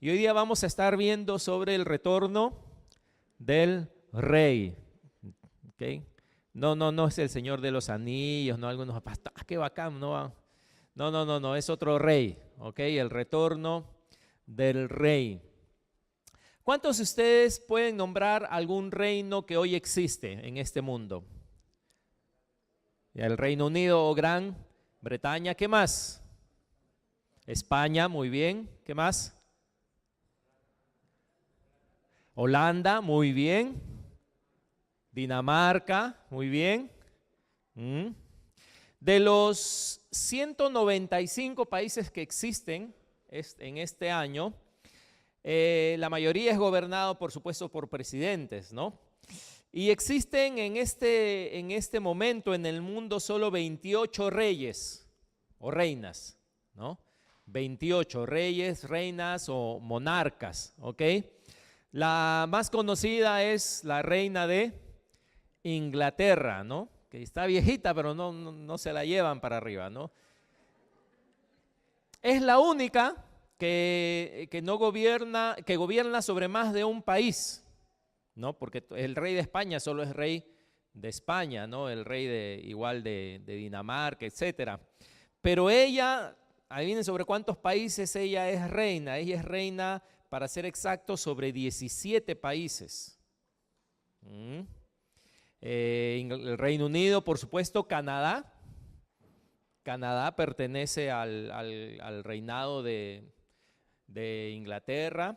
Y hoy día vamos a estar viendo sobre el retorno del rey. ¿Okay? No es el Señor de los Anillos, no algunos, qué bacán, no, es otro rey, ¿ok? El retorno del rey. ¿Cuántos de ustedes pueden nombrar algún reino que hoy existe en este mundo? El Reino Unido o Gran Bretaña, ¿qué más? España, muy bien, ¿qué más? Holanda, muy bien. Dinamarca, muy bien. De los 195 países que existen en este año, la mayoría es gobernado, por supuesto, por presidentes, ¿no? Y existen en este momento en el mundo solo 28 reyes o reinas, ¿no? 28 reyes, reinas o monarcas, ¿ok? La más conocida es la reina de Inglaterra, ¿no? Que está viejita, pero no se la llevan para arriba, ¿no? Es la única que no gobierna, que gobierna sobre más de un país, ¿no? Porque el rey de España solo es rey de España, ¿no? El rey igual de Dinamarca, etcétera. Pero ella, adivinen sobre cuántos países ella es reina. Ella es reina, para ser exacto, sobre 17 países. El Reino Unido, por supuesto, Canadá. Canadá pertenece al reinado de Inglaterra.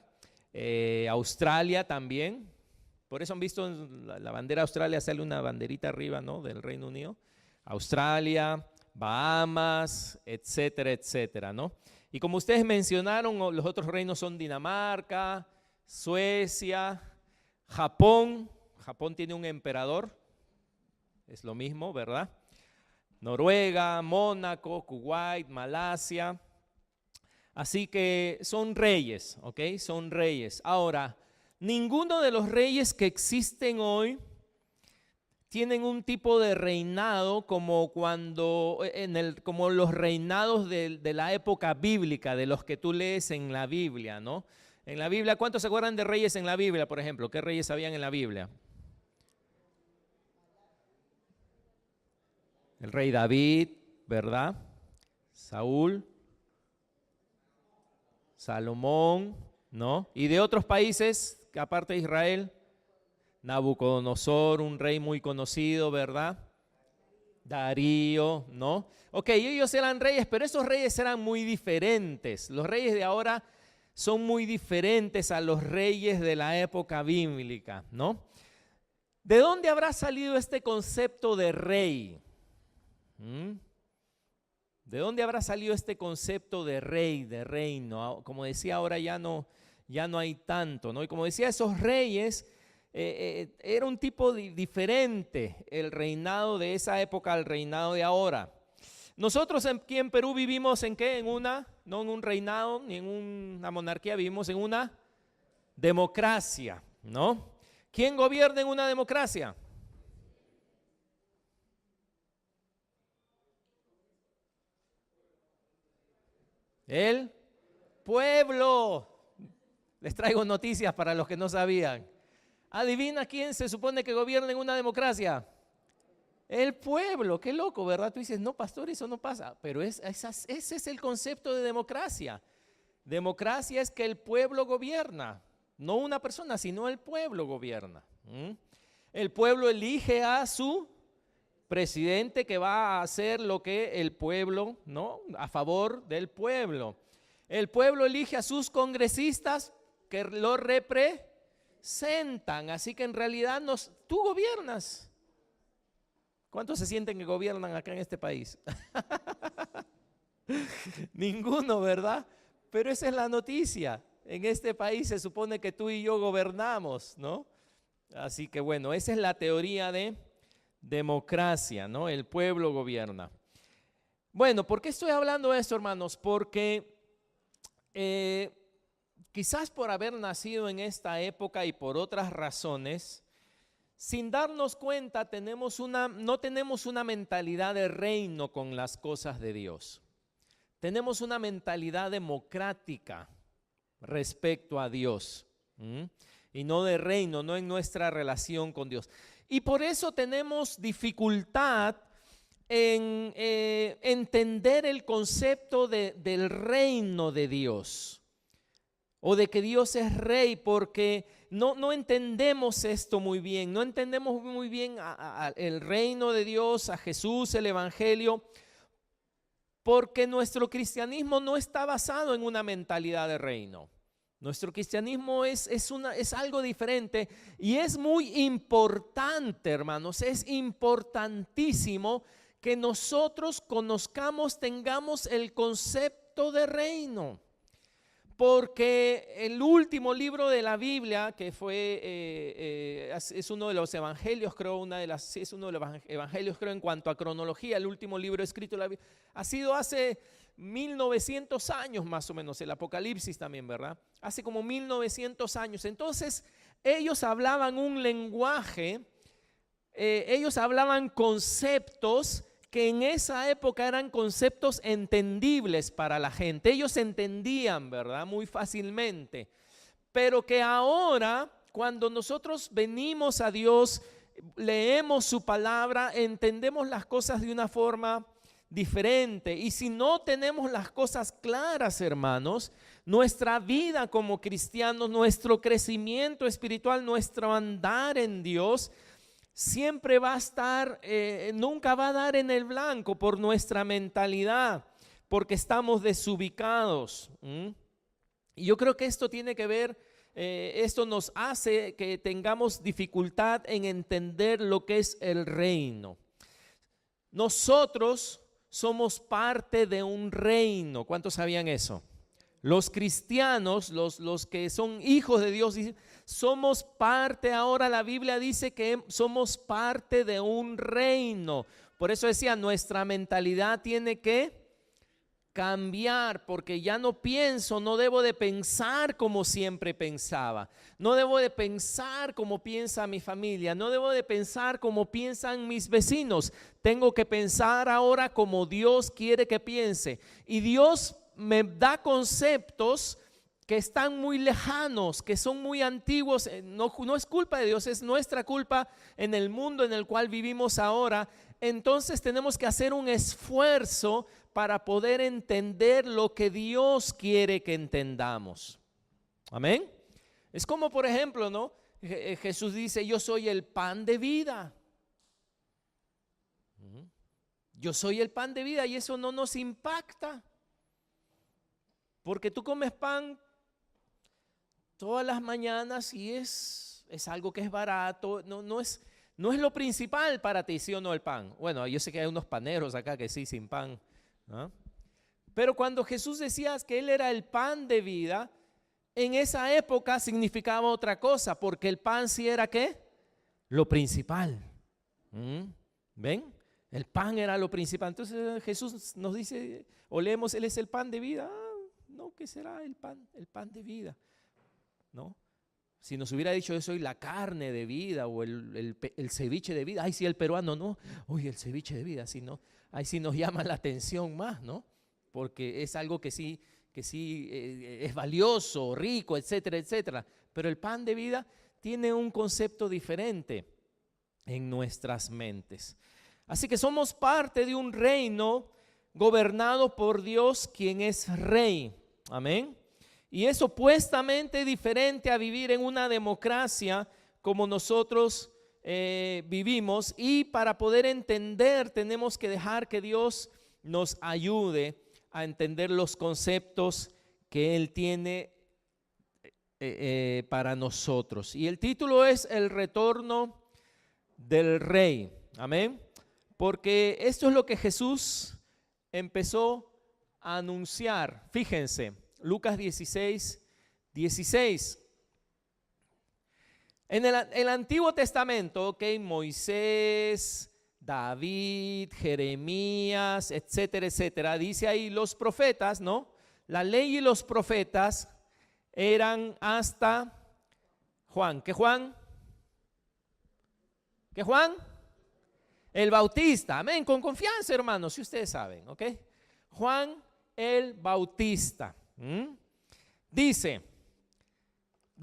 Australia también. Por eso han visto en la bandera de Australia, sale una banderita arriba, ¿no? Del Reino Unido. Australia, Bahamas, etcétera, etcétera, ¿no? Y como ustedes mencionaron, los otros reinos son Dinamarca, Suecia, Japón. Japón tiene un emperador, es lo mismo, ¿verdad? Noruega, Mónaco, Kuwait, Malasia. Así que son reyes, ¿ok? Son reyes. Ahora, ninguno de los reyes que existen hoy tienen un tipo de reinado como como los reinados de la época bíblica, de los que tú lees en la Biblia, ¿no? En la Biblia, ¿cuántos se acuerdan de reyes en la Biblia, por ejemplo? ¿Qué reyes habían en la Biblia? El rey David, ¿verdad? Saúl, Salomón, ¿no? Y de otros países, aparte de Israel, Nabucodonosor, un rey muy conocido, ¿verdad? Darío, ¿no? Ok, ellos eran reyes, pero esos reyes eran muy diferentes. Los reyes de ahora son muy diferentes a los reyes de la época bíblica, ¿no? ¿De dónde habrá salido este concepto de rey? ¿De dónde habrá salido este concepto de rey, de reino? Como decía, ahora ya no hay tanto, ¿no? Y como decía, esos reyes, era un tipo diferente el reinado de esa época al reinado de ahora. Nosotros aquí en Perú vivimos ¿en qué? No en un reinado ni en una monarquía, vivimos en una democracia, ¿no? ¿Quién gobierna en una democracia? El pueblo. Les traigo noticias para los que no sabían. ¿Adivina quién se supone que gobierna en una democracia? El pueblo. Qué loco, ¿verdad? Tú dices, no, pastor, eso no pasa. Pero ese es el concepto de democracia. Democracia es que el pueblo gobierna. No una persona, sino el pueblo gobierna. El pueblo elige a su presidente que va a hacer lo que el pueblo, ¿no? A favor del pueblo. El pueblo elige a sus congresistas que lo representan. Así que en realidad tú gobiernas. ¿Cuántos se sienten que gobiernan acá en este país? Ninguno, ¿verdad? Pero esa es la noticia. En este país se supone que tú y yo gobernamos, ¿no? Así que bueno, esa es la teoría de democracia, ¿no? El pueblo gobierna. Bueno, ¿por qué estoy hablando de esto, hermanos? Porque quizás por haber nacido en esta época y por otras razones, sin darnos cuenta no tenemos una mentalidad de reino con las cosas de Dios. Tenemos una mentalidad democrática, respecto a Dios. Y no de reino, no en nuestra relación con Dios. Y por eso tenemos dificultad en entender el concepto del reino de Dios o de que Dios es rey, porque no entendemos esto muy bien, no entendemos muy bien el reino de Dios, a Jesús, el evangelio, porque nuestro cristianismo no está basado en una mentalidad de reino. Nuestro cristianismo es algo diferente y es muy importante, hermanos, es importantísimo que nosotros conozcamos, tengamos el concepto de reino. Porque el último libro de la Biblia, que es uno de los evangelios, creo, es uno de los evangelios, creo, en cuanto a cronología, el último libro escrito de la Biblia, ha sido hace 1900 años más o menos, el Apocalipsis también, ¿verdad? Hace como 1900 años. Entonces, ellos hablaban un lenguaje, ellos hablaban conceptos que en esa época eran conceptos entendibles para la gente. Ellos entendían, ¿verdad? Muy fácilmente. Pero que ahora, cuando nosotros venimos a Dios, leemos su palabra, entendemos las cosas de una forma diferente. Y si no tenemos las cosas claras, hermanos, nuestra vida como cristianos, nuestro crecimiento espiritual, nuestro andar en Dios, siempre va a estar, nunca va a dar en el blanco por nuestra mentalidad, porque estamos desubicados. Y yo creo que esto tiene que ver, esto nos hace que tengamos dificultad en entender lo que es el reino. Nosotros somos parte de un reino. ¿Cuántos sabían eso? Los cristianos, los que son hijos de Dios, somos parte, ahora la Biblia dice que somos parte de un reino. Por eso decía, nuestra mentalidad tiene que cambiar, porque ya no debo de pensar como siempre pensaba. No debo de pensar como piensa mi familia, no debo de pensar como piensan mis vecinos. Tengo que pensar ahora como Dios quiere que piense. Y Dios me da conceptos que están muy lejanos, que son muy antiguos. No es culpa de Dios, es nuestra culpa en el mundo en el cual vivimos ahora. Entonces tenemos que hacer un esfuerzo para poder entender lo que Dios quiere que entendamos. Amén. Es como, por ejemplo, ¿no? Jesús dice, yo soy el pan de vida. Yo soy el pan de vida, y eso no nos impacta. Porque tú comes pan todas las mañanas y es algo que es barato, no es lo principal para ti, ¿sí o no, el pan? Bueno, yo sé que hay unos paneros acá que sí, sin pan, ¿no? Pero cuando Jesús decía que Él era el pan de vida, en esa época significaba otra cosa, porque el pan sí era ¿qué? Lo principal. ¿Ven? El pan era lo principal. Entonces Jesús nos dice, o leemos, Él es el pan de vida. No, ¿qué será el pan de vida? ¿No? Si nos hubiera dicho, yo soy la carne de vida o el ceviche de vida, ay, sí, el peruano, no, uy, el ceviche de vida, sí, no, ahí sí nos llama la atención más, ¿no? Porque es algo que sí es valioso, rico, etcétera, etcétera. Pero el pan de vida tiene un concepto diferente en nuestras mentes. Así que somos parte de un reino gobernado por Dios, quien es rey. Amén. Y es opuestamente diferente a vivir en una democracia como nosotros vivimos. Y para poder entender, tenemos que dejar que Dios nos ayude a entender los conceptos que Él tiene para nosotros. Y el título es El retorno del Rey. Amén. Porque esto es lo que Jesús empezó a anunciar. Fíjense, Lucas 16:16. En el Antiguo Testamento, ok, Moisés, David, Jeremías, etcétera, etcétera, dice ahí los profetas, ¿no? La ley y los profetas eran hasta Juan. ¿Qué Juan? ¿Qué Juan? El Bautista. Amén, con confianza, hermanos, si ustedes saben, ok. Juan el Bautista. Dice,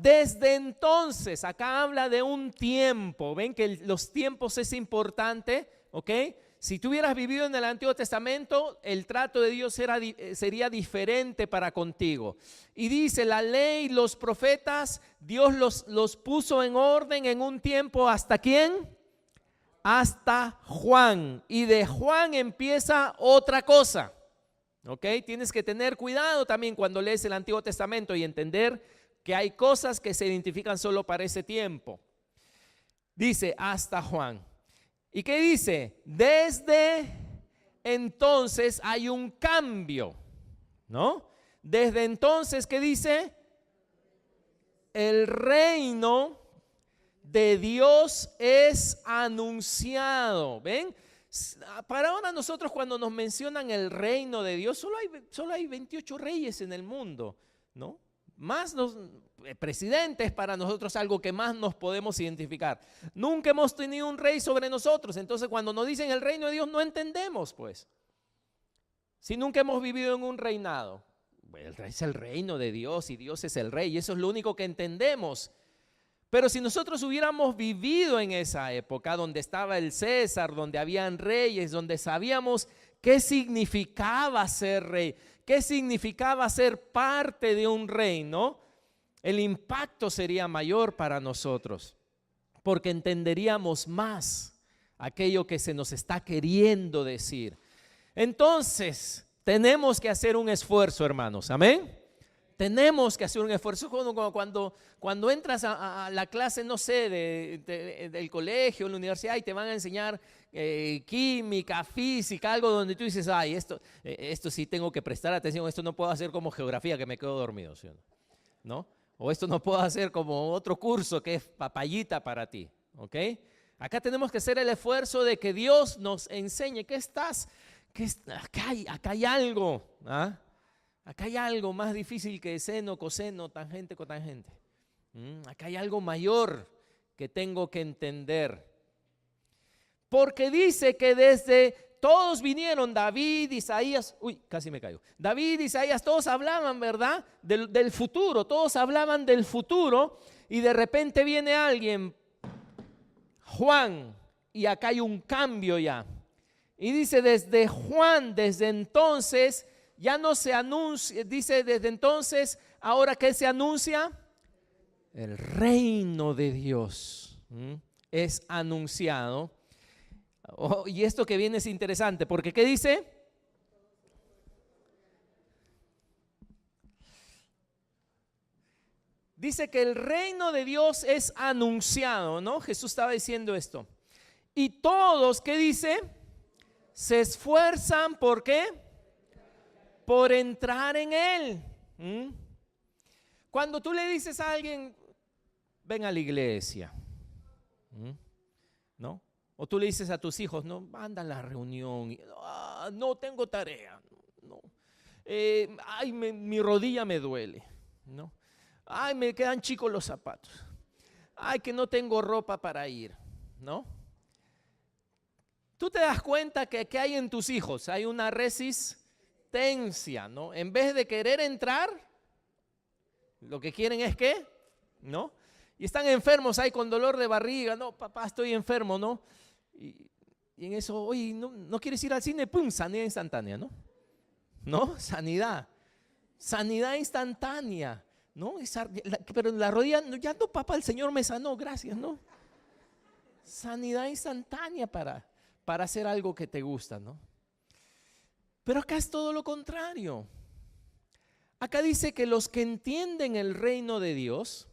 Desde entonces, acá habla de un tiempo. Ven que los tiempos es importante, ¿ok? Si tú hubieras vivido en el Antiguo Testamento, el trato de Dios sería diferente para contigo. Y dice, la ley, los profetas, Dios los puso en orden en un tiempo. ¿Hasta quién? Hasta Juan. Y de Juan empieza otra cosa, ¿ok? Tienes que tener cuidado también cuando lees el Antiguo Testamento y entender que hay cosas que se identifican solo para ese tiempo. Dice hasta Juan. ¿Y qué dice? Desde entonces hay un cambio, ¿no? Desde entonces, ¿qué dice? El reino de Dios es anunciado. ¿Ven? Para ahora nosotros cuando nos mencionan el reino de Dios, solo hay 28 reyes en el mundo, ¿no? Más presidentes para nosotros algo que más nos podemos identificar. Nunca hemos tenido un rey sobre nosotros. Entonces cuando nos dicen el reino de Dios no entendemos, pues. Si nunca hemos vivido en un reinado, es el reino de Dios y Dios es el rey y eso es lo único que entendemos. Pero si nosotros hubiéramos vivido en esa época donde estaba el César, donde habían reyes, donde sabíamos qué significaba ser rey, qué significaba ser parte de un reino, el impacto sería mayor para nosotros, porque entenderíamos más aquello que se nos está queriendo decir. Entonces, tenemos que hacer un esfuerzo, hermanos, amén. Tenemos que hacer un esfuerzo. Cuando entras a la clase, no sé, del colegio, la universidad, y te van a enseñar química, física, algo donde tú dices, ay, esto sí tengo que prestar atención, esto no puedo hacer como geografía que me quedo dormido, ¿sí o no? O esto no puedo hacer como otro curso que es papayita para ti, ¿ok? Acá tenemos que hacer el esfuerzo de que Dios nos enseñe acá hay algo, ¿ah? Acá hay algo más difícil que seno, coseno, tangente, cotangente. Acá hay algo mayor que tengo que entender. Porque dice que desde todos vinieron, David, Isaías, casi me caigo. David, Isaías, todos hablaban, ¿verdad? Del futuro, todos hablaban del futuro y de repente viene alguien, Juan, y acá hay un cambio ya. Y dice desde Juan, desde entonces, ya no se anuncia, dice desde entonces, ahora ¿qué se anuncia? El reino de Dios es anunciado. Y esto que viene es interesante, porque ¿qué dice? Dice que el reino de Dios es anunciado, ¿no? Jesús estaba diciendo esto. Y todos, ¿qué dice? Se esfuerzan, ¿por qué? Por entrar en él. Cuando tú le dices a alguien, ven a la iglesia, ¿no? O tú le dices a tus hijos, no, anda a la reunión, no tengo tarea, no. Ay, mi rodilla me duele, ¿no? Ay, me quedan chicos los zapatos. Ay, que no tengo ropa para ir, ¿no? Tú te das cuenta que hay en tus hijos, hay una resistencia, ¿no? En vez de querer entrar, lo que quieren es ¿qué? ¿No? Y están enfermos ahí con dolor de barriga, no, papá, estoy enfermo, ¿no? Y en eso, oye, ¿no quieres ir al cine? ¡Pum! Sanidad instantánea, ¿no? ¿No? Sanidad instantánea, ¿no? Pero la rodilla, ya no, papá, el Señor me sanó, gracias, ¿no? Sanidad instantánea para hacer algo que te gusta, ¿no? Pero acá es todo lo contrario. Acá dice que los que entienden el reino de Dios,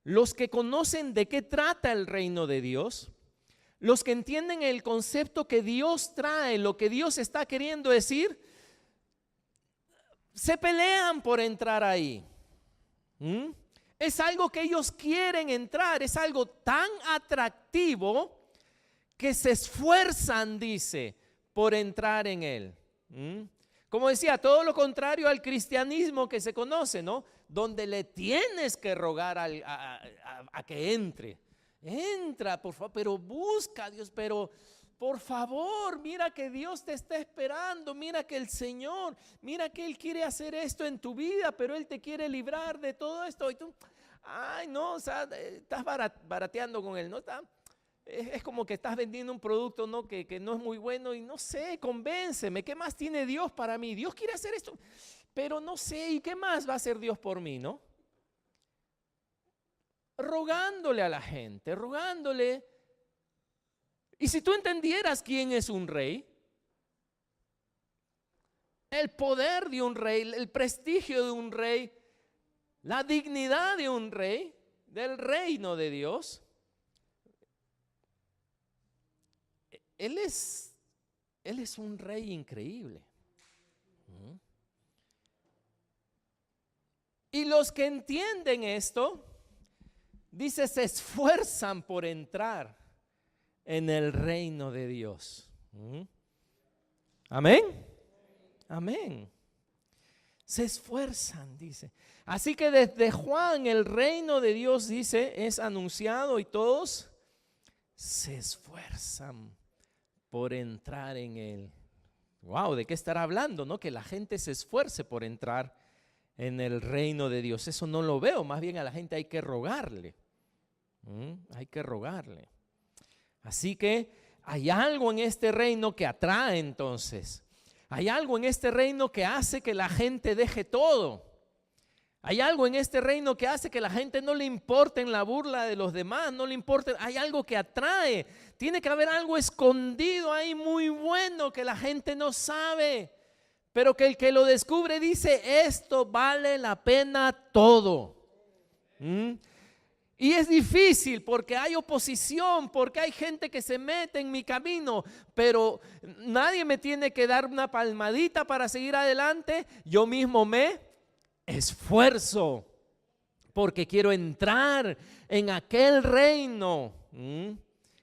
los que conocen de qué trata el reino de Dios, los que entienden el concepto que Dios trae, lo que Dios está queriendo decir, se pelean por entrar ahí. Es algo que ellos quieren entrar, es algo tan atractivo que se esfuerzan, dice, por entrar en él. Como decía, todo lo contrario al cristianismo que se conoce, ¿no? Donde le tienes que rogar a que entre. Entra, por favor, pero busca a Dios, pero por favor, mira que Dios te está esperando, mira que el Señor, mira que Él quiere hacer esto en tu vida, pero Él te quiere librar de todo esto. Y tú, ay, no, o sea, estás barateando con él, ¿no? Es como que estás vendiendo un producto, ¿no? Que no es muy bueno y no sé, convénceme, ¿qué más tiene Dios para mí? Dios quiere hacer esto, pero no sé, ¿y qué más va a hacer Dios por mí, no? Rogándole a la gente, rogándole. Y si tú entendieras quién es un rey, el poder de un rey, el prestigio de un rey, la dignidad de un rey, del reino de Dios, Él es un rey increíble. Y los que entienden esto, dice, se esfuerzan por entrar en el reino de Dios. Amén. Amén. Se esfuerzan, dice. Así que desde Juan el reino de Dios, dice, es anunciado y todos se esfuerzan por entrar en él. Wow, ¿de qué estará hablando, no? Que la gente se esfuerce por entrar en el reino de Dios. Eso no lo veo, más bien a la gente hay que rogarle. Hay que rogarle. Así que hay algo en este reino que atrae entonces. Hay algo en este reino que hace que la gente deje todo. Hay algo en este reino que hace que la gente no le importe en la burla de los demás, no le importe. Hay algo que atrae. Tiene que haber algo escondido ahí muy bueno que la gente no sabe. Pero que el que lo descubre dice, esto vale la pena todo. Y es difícil porque hay oposición, porque hay gente que se mete en mi camino, pero nadie me tiene que dar una palmadita para seguir adelante. Yo mismo me esfuerzo porque quiero entrar en aquel reino.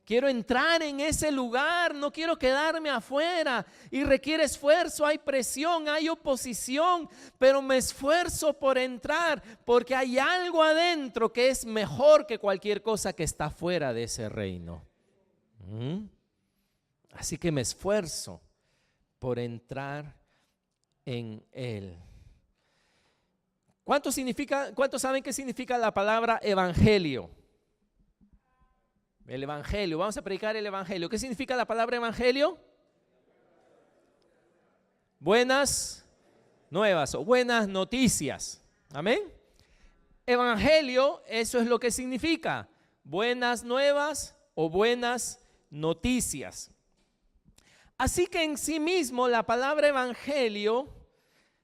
Quiero entrar en ese lugar, no quiero quedarme afuera y requiere esfuerzo, hay presión, hay oposición, pero me esfuerzo por entrar porque hay algo adentro que es mejor que cualquier cosa que está fuera de ese reino. Así que me esfuerzo por entrar en él. ¿Cuántos saben qué significa la palabra evangelio? El evangelio, vamos a predicar el evangelio. ¿Qué significa la palabra evangelio? Buenas nuevas o buenas noticias. Amén. Evangelio, eso es lo que significa. Buenas nuevas o buenas noticias. Así que en sí mismo la palabra evangelio,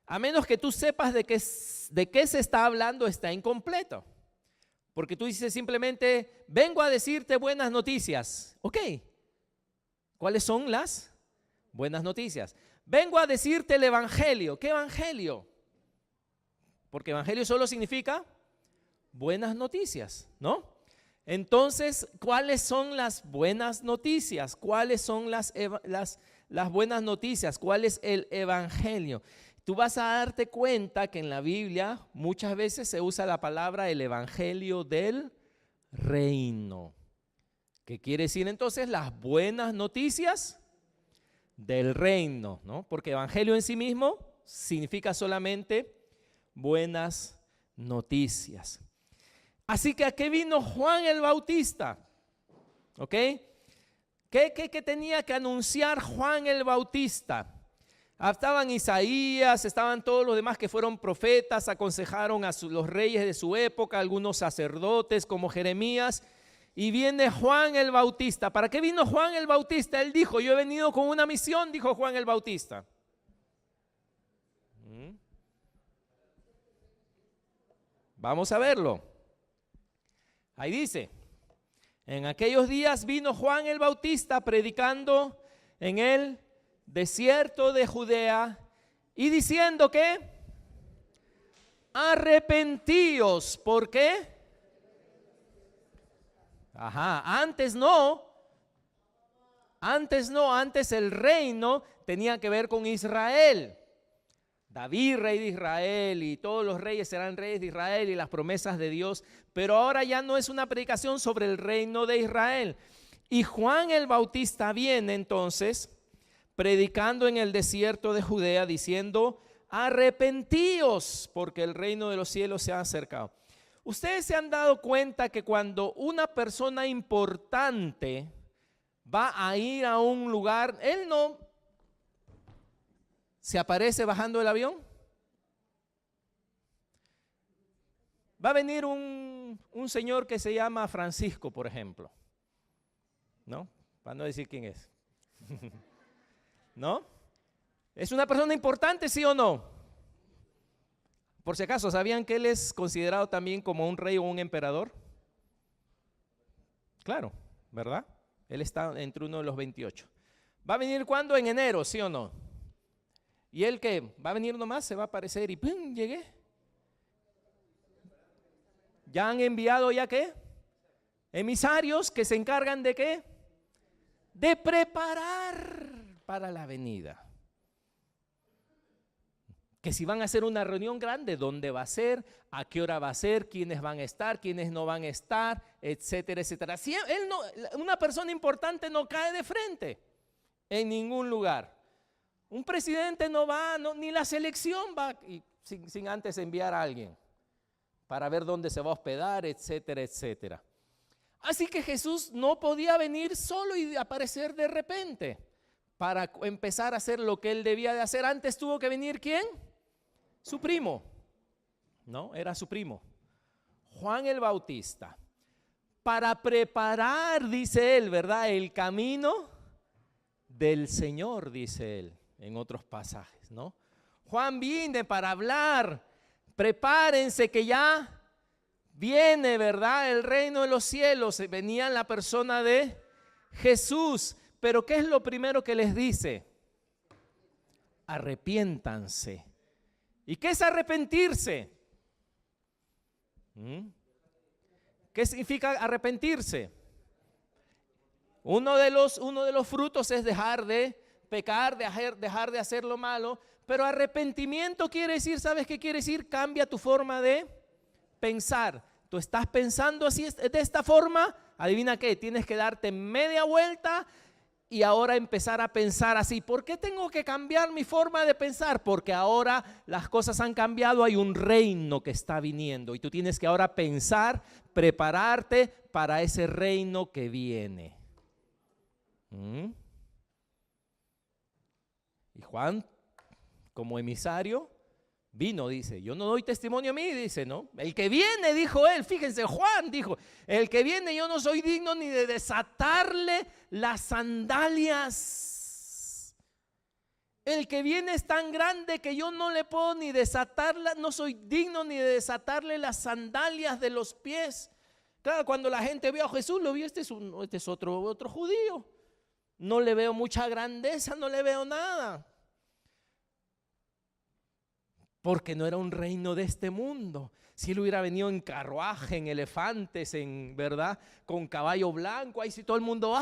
a menos que tú sepas de qué se está hablando, está incompleto. Porque tú dices simplemente, vengo a decirte buenas noticias. Ok, ¿cuáles son las buenas noticias? Vengo a decirte el evangelio. ¿Qué evangelio? Porque evangelio solo significa buenas noticias, ¿no? Entonces, ¿cuáles son las buenas noticias? ¿Cuáles son las buenas noticias? ¿Cuál es el evangelio? Tú vas a darte cuenta que en la Biblia muchas veces se usa la palabra el evangelio del reino. ¿Qué quiere decir entonces? Las buenas noticias del reino, ¿no? Porque evangelio en sí mismo significa solamente buenas noticias. Así que ¿a qué vino Juan el Bautista? ¿Ok? ¿Qué tenía que anunciar Juan el Bautista? Estaban Isaías, estaban todos los demás que fueron profetas, aconsejaron a los reyes de su época, algunos sacerdotes como Jeremías, y viene Juan el Bautista. ¿Para qué vino Juan el Bautista? Él dijo, yo he venido con una misión, dijo Juan el Bautista. Vamos a verlo. Ahí dice, en aquellos días vino Juan el Bautista predicando en el desierto de Judea y diciendo que arrepentíos. ¿Por qué? Antes el reino tenía que ver con Israel. David, rey de Israel, y todos los reyes serán reyes de Israel y las promesas de Dios, pero ahora ya no es una predicación sobre el reino de Israel. Y Juan el Bautista viene entonces predicando en el desierto de Judea diciendo, arrepentíos porque el reino de los cielos se ha acercado. Ustedes se han dado cuenta que cuando una persona importante va a ir a un lugar, él no se aparece bajando del avión. Va a venir un señor que se llama Francisco, por ejemplo, ¿no? Para no decir quién es. ¿No? ¿Es una persona importante, sí o no? Por si acaso, ¿sabían que él es considerado también como un rey o un emperador? Claro, ¿verdad? Él está entre uno de los 28. ¿Va a venir cuándo? En enero, ¿sí o no? ¿Y él qué? ¿Va a venir nomás? ¿Se va a aparecer y ¡pum! Llegué? ¿Ya han enviado ya qué? Emisarios que se encargan de qué? De preparar para la venida. Que si van a hacer una reunión grande, ¿dónde va a ser? ¿A qué hora va a ser? ¿Quiénes van a estar? ¿Quiénes no van a estar? Etcétera, etcétera. Si él no, una persona importante no cae de frente en ningún lugar. Un presidente no va, ni la selección va sin antes enviar a alguien para ver dónde se va a hospedar, etcétera, etcétera. Así que Jesús no podía venir solo y aparecer de repente para empezar a hacer lo que él debía de hacer. Antes tuvo que venir ¿quién? Su primo, ¿no? Era su primo, Juan el Bautista, para preparar, dice él, ¿verdad? El camino del Señor, dice él, en otros pasajes, ¿no? Juan viene para hablar, prepárense que ya viene, ¿verdad? El reino de los cielos. Venía en la persona de Jesús, pero ¿qué es lo primero que les dice? Arrepiéntanse. ¿Y qué es arrepentirse? ¿Qué significa arrepentirse? Uno de los frutos es dejar de pecar, dejar de hacer lo malo, pero arrepentimiento quiere decir, ¿sabes qué quiere decir? Cambia tu forma de pensar. Tú estás pensando así, de esta forma, adivina qué, tienes que darte media vuelta y ahora empezar a pensar así. ¿Por qué tengo que cambiar mi forma de pensar? Porque ahora las cosas han cambiado, hay un reino que está viniendo y tú tienes que ahora pensar, prepararte para ese reino que viene. Y Juan, como emisario, vino, dice, yo no doy testimonio a mí, dice, ¿no? El que viene, dijo él, fíjense, Juan dijo, el que viene yo no soy digno ni de desatarle las sandalias. El que viene es tan grande que yo no le puedo ni desatarla, no soy digno ni de desatarle las sandalias de los pies. Claro, cuando la gente vio a Jesús, lo vio, este es otro judío. No le veo mucha grandeza, no le veo nada. Porque no era un reino de este mundo. Si él hubiera venido en carruaje, en elefantes, ¿verdad? Con caballo blanco, ahí sí todo el mundo,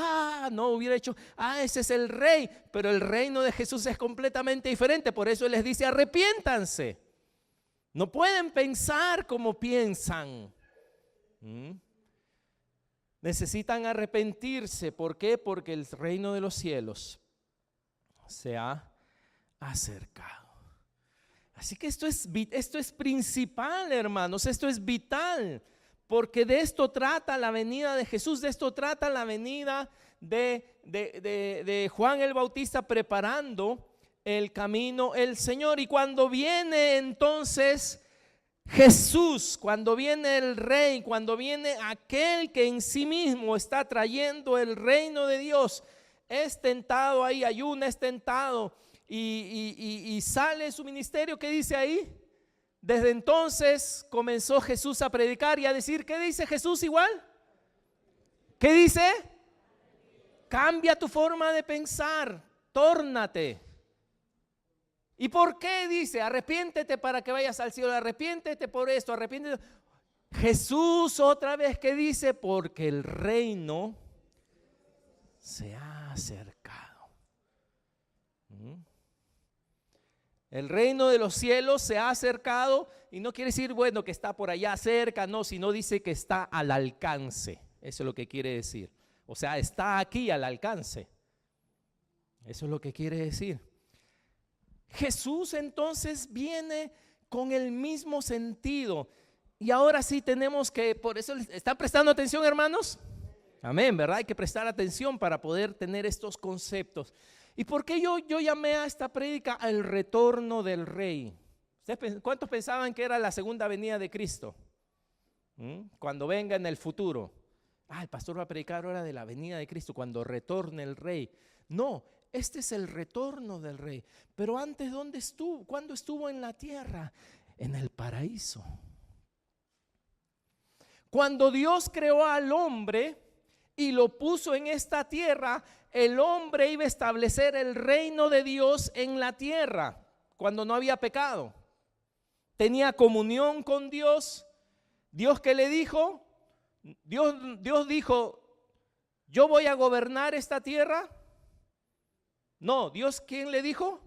no hubiera hecho, ese es el rey. Pero el reino de Jesús es completamente diferente. Por eso él les dice, arrepiéntanse. No pueden pensar como piensan. Necesitan arrepentirse. ¿Por qué? Porque el reino de los cielos se ha acercado. Así que esto es principal, hermanos, esto es vital, porque de esto trata la venida de Jesús, de esto trata la venida de Juan el Bautista preparando el camino, el Señor. Y cuando viene entonces Jesús, cuando viene el Rey, cuando viene aquel que en sí mismo está trayendo el reino de Dios, es tentado ahí, ayuna, es tentado. Y sale su ministerio. ¿Qué dice ahí? Desde entonces comenzó Jesús a predicar y a decir, ¿qué dice Jesús igual? ¿Qué dice? Cambia tu forma de pensar, tórnate. ¿Y por qué dice? Arrepiéntete para que vayas al cielo, arrepiéntete por esto, arrepiéntete. Jesús otra vez que dice, porque el reino se ha acercado. El reino de los cielos se ha acercado, y no quiere decir, bueno, que está por allá cerca, no, sino dice que está al alcance. Eso es lo que quiere decir. O sea, está aquí al alcance. Eso es lo que quiere decir. Jesús entonces viene con el mismo sentido. Y ahora sí tenemos que, por eso, ¿están prestando atención, hermanos? Amén, ¿verdad? Hay que prestar atención para poder tener estos conceptos. ¿Y por qué yo llamé a esta prédica el retorno del Rey? ¿Cuántos pensaban que era la segunda venida de Cristo? Cuando venga en el futuro. El pastor va a predicar ahora de la venida de Cristo, cuando retorne el Rey. No, este es el retorno del Rey. Pero antes, ¿dónde estuvo? ¿Cuándo estuvo en la tierra? En el paraíso. Cuando Dios creó al hombre y lo puso en esta tierra, el hombre iba a establecer el reino de Dios en la tierra, cuando no había pecado. Tenía comunión con Dios. ¿Dios qué le dijo? Dios dijo, ¿yo voy a gobernar esta tierra? No, Dios, ¿quién le dijo?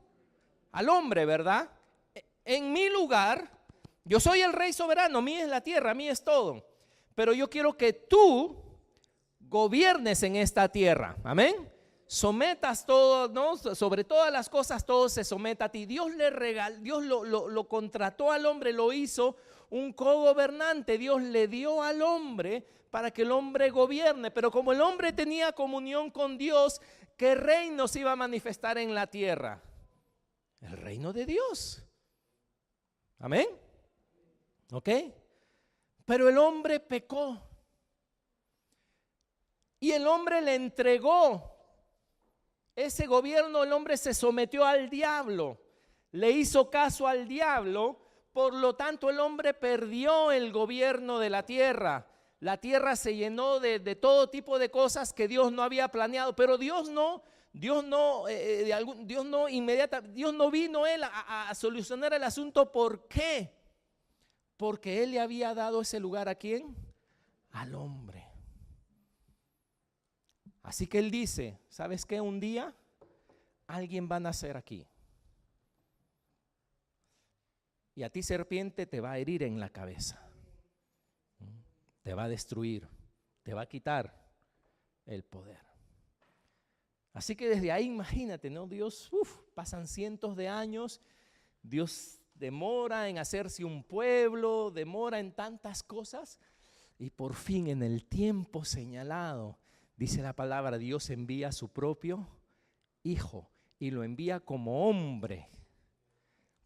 Al hombre, ¿verdad? En mi lugar, yo soy el rey soberano, mía es la tierra, mía es todo. Pero yo quiero que tú gobiernes en esta tierra, amén. Sometas todo, ¿no? Sobre todas las cosas, todo se someta a ti. Dios lo contrató al hombre, lo hizo un cogobernante. Dios le dio al hombre para que el hombre gobierne. Pero como el hombre tenía comunión con Dios, ¿qué reino se iba a manifestar en la tierra? El reino de Dios. Amén. ¿Ok? Pero el hombre pecó. Y el hombre le entregó ese gobierno. El hombre se sometió al diablo, le hizo caso al diablo. Por lo tanto, el hombre perdió el gobierno de la tierra. La tierra se llenó de todo tipo de cosas que Dios no había planeado. Pero Dios no vino él a solucionar el asunto. ¿Por qué? Porque él le había dado ese lugar. ¿A quién? Al hombre. Así que él dice, ¿sabes qué? Un día alguien va a nacer aquí. Y a ti, serpiente, te va a herir en la cabeza. Te va a destruir. Te va a quitar el poder. Así que desde ahí, imagínate, ¿no? Dios, pasan cientos de años. Dios demora en hacerse un pueblo, demora en tantas cosas. Y por fin, en el tiempo señalado, dice la palabra, Dios envía a su propio Hijo y lo envía como hombre,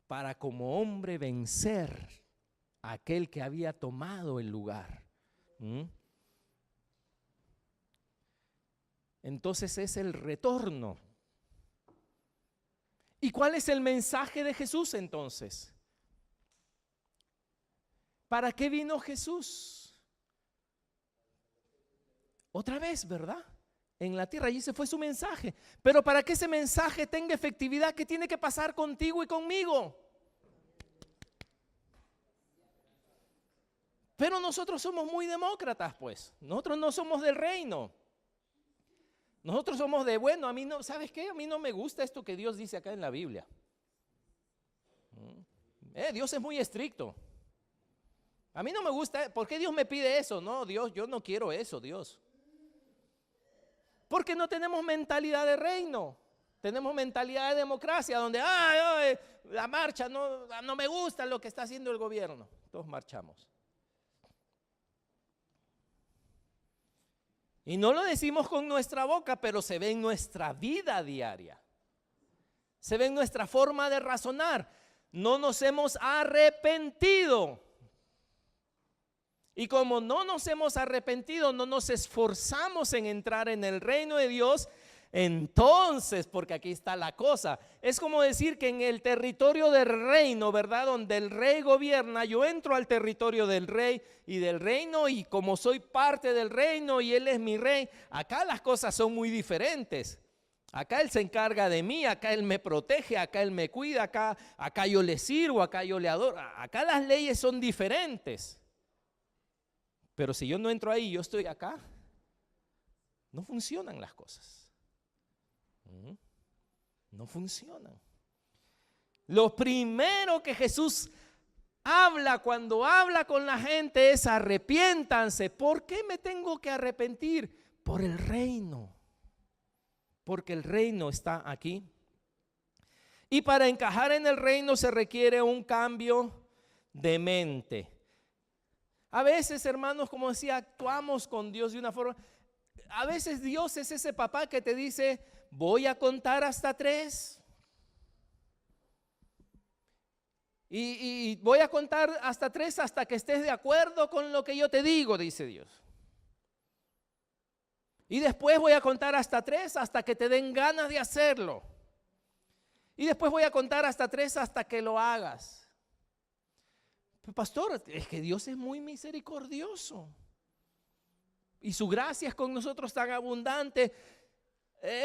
para como hombre vencer a aquel que había tomado el lugar. Entonces es el retorno. ¿Y cuál es el mensaje de Jesús entonces? ¿Para qué vino Jesús? Otra vez, ¿verdad? En la tierra, y ese fue su mensaje. Pero para que ese mensaje tenga efectividad, ¿qué tiene que pasar contigo y conmigo? Pero nosotros somos muy demócratas, pues. Nosotros no somos del reino. Nosotros somos de, bueno, a mí no, ¿sabes qué? A mí no me gusta esto que Dios dice acá en la Biblia. Dios es muy estricto. A mí no me gusta, ¿por qué Dios me pide eso? No, Dios, yo no quiero eso, Dios. Porque no tenemos mentalidad de reino. Tenemos mentalidad de democracia, donde la marcha no me gusta lo que está haciendo el gobierno. Todos marchamos. Y no lo decimos con nuestra boca, pero se ve en nuestra vida diaria. Se ve en nuestra forma de razonar. No nos hemos arrepentido. Y como no nos hemos arrepentido, no nos esforzamos en entrar en el reino de Dios. Entonces, porque aquí está la cosa, es como decir que en el territorio del reino, ¿verdad? Donde el rey gobierna, yo entro al territorio del rey y del reino, y como soy parte del reino y él es mi rey, acá las cosas son muy diferentes. Acá él se encarga de mí, acá él me protege, acá él me cuida, acá yo le sirvo, acá yo le adoro. Acá las leyes son diferentes. Pero si yo no entro ahí, yo estoy acá, no funcionan las cosas. No funcionan. Lo primero que Jesús habla cuando habla con la gente es: arrepiéntanse. ¿Por qué me tengo que arrepentir? Por el reino. Porque el reino está aquí. Y para encajar en el reino se requiere un cambio de mente. A veces, hermanos, como decía, actuamos con Dios de una forma. A veces Dios es ese papá que te dice, voy a contar hasta 3. Y voy a contar hasta 3 hasta que estés de acuerdo con lo que yo te digo, dice Dios. Y después voy a contar hasta 3 hasta que te den ganas de hacerlo. Y después voy a contar hasta 3 hasta que lo hagas. Pero pastor, es que Dios es muy misericordioso. Y su gracia es con nosotros tan abundante.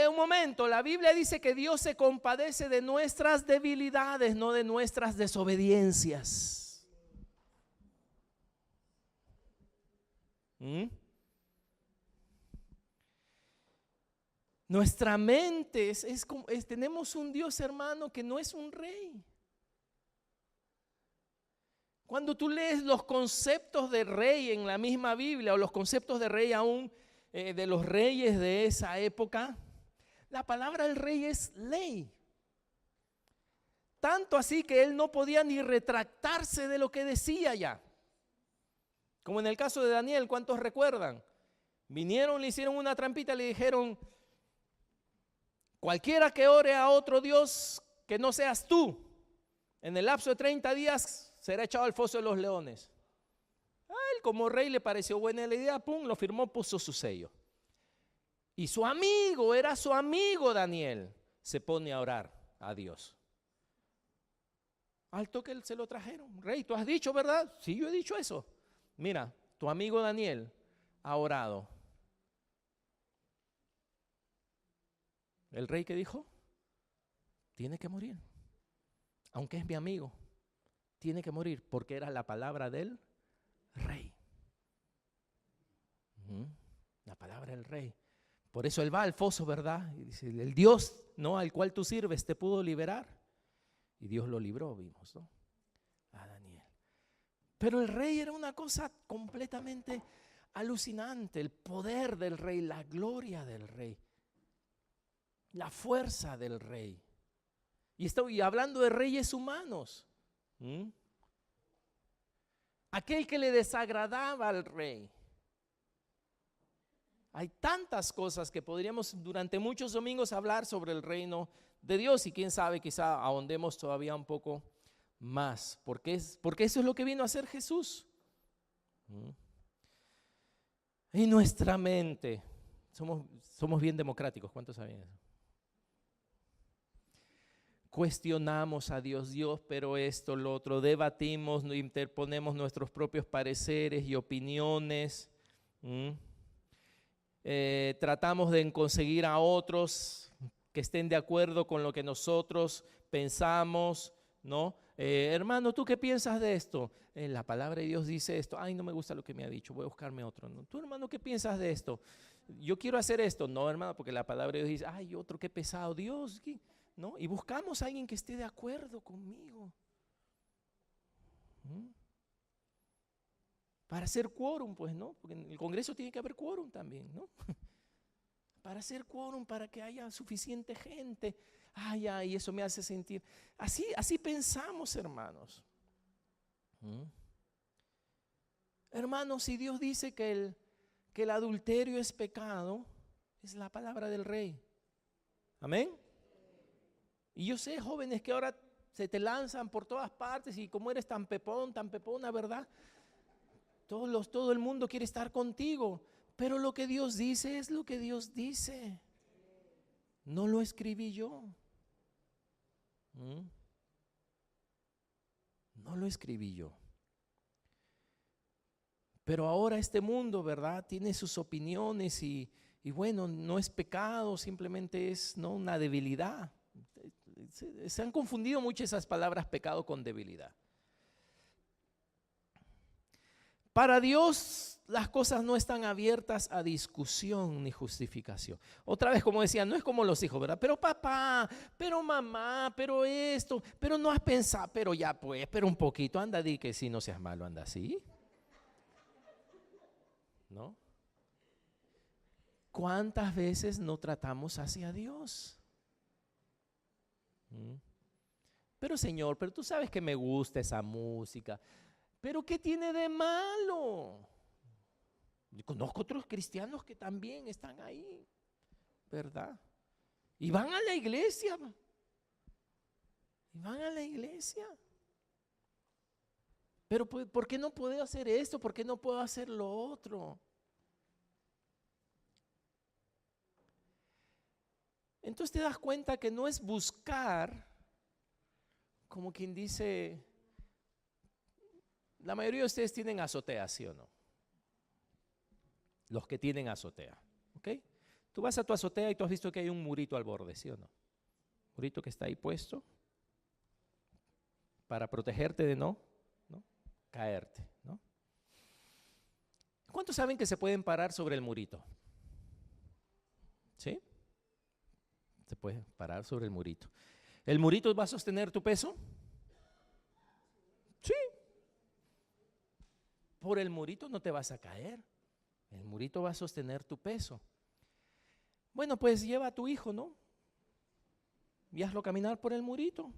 Un momento, la Biblia dice que Dios se compadece de nuestras debilidades, no de nuestras desobediencias. Nuestra mente tenemos un Dios, hermano, que no es un rey. Cuando tú lees los conceptos de rey en la misma Biblia, o los conceptos de rey aún de los reyes de esa época, la palabra del rey es ley. Tanto así que él no podía ni retractarse de lo que decía ya. Como en el caso de Daniel, ¿cuántos recuerdan? Vinieron, le hicieron una trampita, le dijeron, cualquiera que ore a otro Dios que no seas tú, en el lapso de 30 días será echado al foso de los leones. A él como rey le pareció buena la idea, pum, lo firmó, puso su sello. Y su amigo, era su amigo Daniel, se pone a orar a Dios. Al toque se lo trajeron. Rey, tú has dicho, ¿verdad? Sí, yo he dicho eso. Mira, tu amigo Daniel ha orado. El rey, ¿qué dijo? Tiene que morir. Aunque es mi amigo, tiene que morir porque era la palabra del rey. La palabra del rey. Por eso él va al foso, ¿verdad? Y dice, el Dios, ¿no?, al cual tú sirves te pudo liberar. Y Dios lo libró, vimos, ¿no?, a Daniel. Pero el rey era una cosa completamente alucinante. El poder del rey, la gloria del rey, la fuerza del rey. Y estoy hablando de reyes humanos. Aquel que le desagradaba al rey. Hay tantas cosas que podríamos durante muchos domingos hablar sobre el reino de Dios y quién sabe, quizá ahondemos todavía un poco más, porque eso es lo que vino a hacer Jesús. Y nuestra mente, somos bien democráticos, ¿cuántos saben eso? Cuestionamos a Dios, pero esto, lo otro, debatimos, interponemos nuestros propios pareceres y opiniones. Tratamos de conseguir a otros que estén de acuerdo con lo que nosotros pensamos, ¿no? Hermano, ¿tú qué piensas de esto? La palabra de Dios dice esto. Ay, no me gusta lo que me ha dicho, voy a buscarme otro, ¿no? Tú, hermano, ¿qué piensas de esto? Yo quiero hacer esto. No, hermano, porque la palabra de Dios dice, ay, otro, qué pesado, Dios, ¿no? Y buscamos a alguien que esté de acuerdo conmigo. Para hacer quórum, pues, ¿no? Porque en el Congreso tiene que haber quórum también, ¿no? Para hacer quórum, para que haya suficiente gente. Ay, eso me hace sentir. Así pensamos, hermanos. Hermanos, si Dios dice que el adulterio es pecado, es la palabra del rey. Amén. Y yo sé, jóvenes, que ahora se te lanzan por todas partes y como eres tan pepón, tan pepona, ¿verdad? Todo el mundo quiere estar contigo, pero lo que Dios dice es lo que Dios dice. No lo escribí yo. No lo escribí yo. Pero ahora este mundo, ¿verdad?, tiene sus opiniones y bueno, no es pecado, simplemente es, ¿no?, una debilidad. Se han confundido mucho esas palabras, pecado con debilidad. Para Dios las cosas no están abiertas a discusión ni justificación. Otra vez, como decía, no es como los hijos, ¿verdad? Pero papá, pero mamá, pero esto, pero no has pensado, pero ya pues, pero un poquito, anda, di que si no seas malo, anda así. ¿No? ¿Cuántas veces no tratamos hacia Dios? Pero Señor, pero tú sabes que me gusta esa música. ¿Pero qué tiene de malo? Yo conozco otros cristianos que también están ahí, ¿verdad? Y van a la iglesia. Y van a la iglesia. Pero ¿por qué no puedo hacer esto? ¿Por qué no puedo hacer lo otro? Entonces te das cuenta que no es buscar, como quien dice, la mayoría de ustedes tienen azotea, ¿sí o no? Los que tienen azotea, ¿ok? Tú vas a tu azotea y tú has visto que hay un murito al borde, ¿sí o no? Murito que está ahí puesto para protegerte de no caerte, ¿no? ¿Cuántos saben que se pueden parar sobre el murito? ¿Sí? Se puede parar sobre el murito. ¿El murito va a sostener tu peso? Sí. Por el murito no te vas a caer. El murito va a sostener tu peso. Bueno, pues lleva a tu hijo, ¿no? Y hazlo caminar por el murito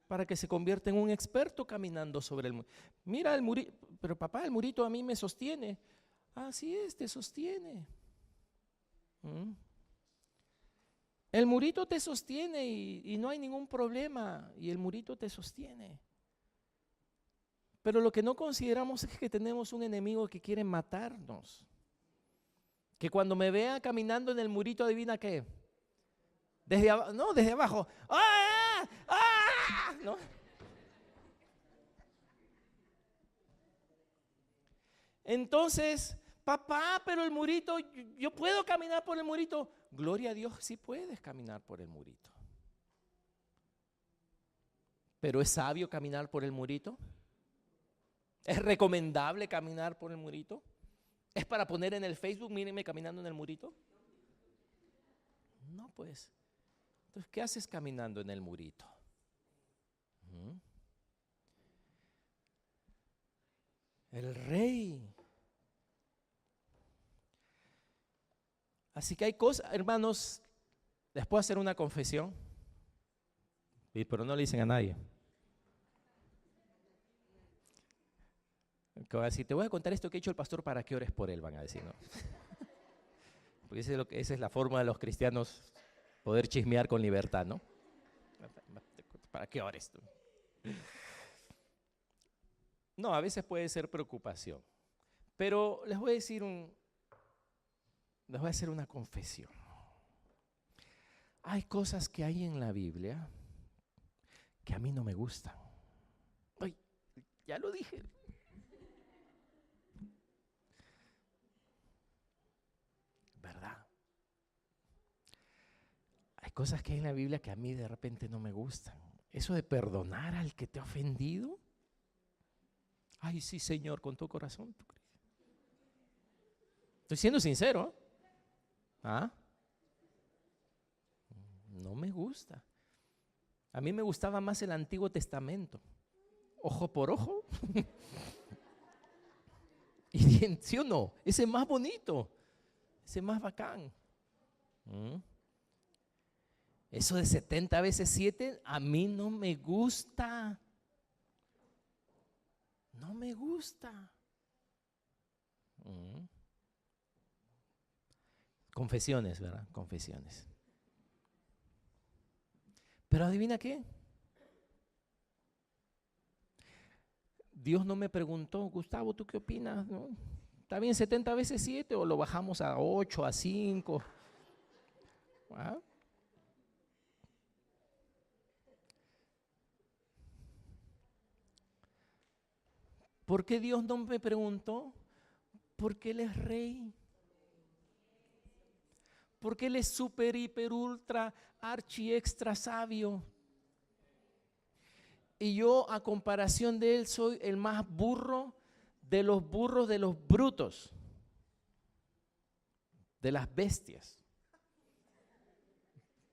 para que se convierta en un experto caminando sobre el murito. Mira el murito, pero papá, el murito a mí me sostiene. Así es, te sostiene. El murito te sostiene y no hay ningún problema, y el murito te sostiene. Pero lo que no consideramos es que tenemos un enemigo que quiere matarnos. Que cuando me vea caminando en el murito, ¿adivina qué? Desde abajo. ¡Ah! ¡Ah! ¿No? Entonces, papá, pero el murito, yo puedo caminar por el murito. Gloria a Dios, sí puedes caminar por el murito. Pero ¿es sabio caminar por el murito? ¿Es recomendable caminar por el murito? ¿Es para poner en el Facebook, mírenme caminando en el murito? No, pues. Entonces, ¿qué haces caminando en el murito? El rey. Así que hay cosas, hermanos, les puedo hacer una confesión, pero no le dicen a nadie. Que va a decir, te voy a contar esto que ha hecho el pastor para que ores por él, van a decir, ¿no? Porque esa es la forma de los cristianos poder chismear con libertad, ¿no? ¿Para qué ores tú? No, a veces puede ser preocupación. Pero les voy a hacer una confesión. Hay cosas que hay en la Biblia que a mí no me gustan. Ay, ya lo dije. ¿Verdad? Hay cosas que hay en la Biblia que a mí de repente no me gustan. Eso de perdonar al que te ha ofendido. Ay, sí, Señor, con tu corazón. ¿Tú crees? Estoy siendo sincero. ¿Ah? No me gusta. A mí me gustaba más el Antiguo Testamento. Ojo por ojo. Y ¿sí o no? Ese es más bonito. Ese es más bacán. Eso de 70 veces 7 a mí no me gusta. No me gusta. Confesiones, ¿verdad? Confesiones. Pero adivina qué. Dios no me preguntó, Gustavo, ¿tú qué opinas? ¿No? ¿Está bien 70 veces 7 o lo bajamos a 8, a 5? ¿Ah? ¿Por qué Dios no me preguntó? Porque Él es rey. Porque Él es súper, hiper, ultra, archi, extra sabio. Y yo, a comparación de Él, soy el más burro de los brutos, de las bestias,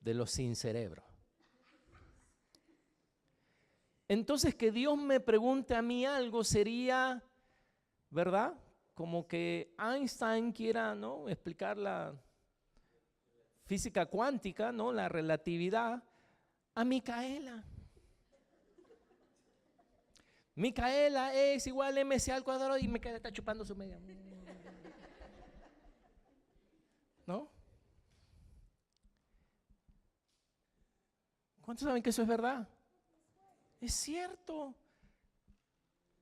de los sin cerebro. Entonces, que Dios me pregunte a mí algo sería, ¿verdad? Como que Einstein quiera, ¿no?, explicar la física cuántica, ¿no?, la relatividad, a Micaela. Micaela es igual a MC al cuadrado y Micaela está chupando su media. ¿No? ¿Cuántos saben que eso es verdad? Es cierto.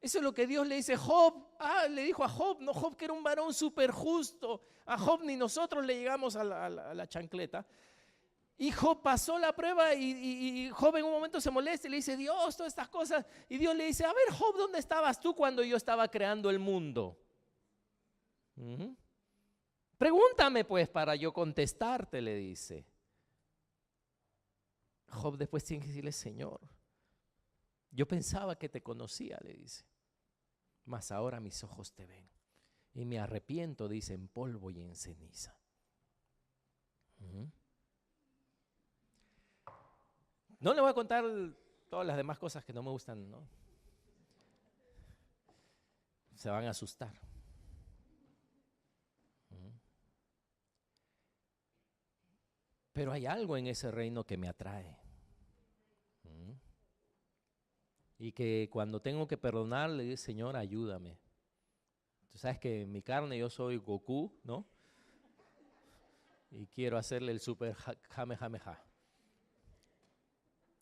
Eso es lo que Dios le dice a Job. Le dijo a Job, no, Job que era un varón súper justo. A Job ni nosotros le llegamos a la chancleta. Y Job pasó la prueba y Job en un momento se molesta y le dice, Dios, todas estas cosas. Y Dios le dice, a ver, Job, ¿dónde estabas tú cuando yo estaba creando el mundo? Pregúntame pues para yo contestarte, le dice. Job después tiene que decirle, Señor, yo pensaba que te conocía, le dice, mas ahora mis ojos te ven y me arrepiento, dice, en polvo y en ceniza. No le voy a contar todas las demás cosas que no me gustan, ¿no? Se van a asustar. Pero hay algo en ese reino que me atrae. Y que cuando tengo que perdonar, le digo, Señor, ayúdame. Tú sabes que en mi carne yo soy Goku, ¿no? Y quiero hacerle el super Kamehameha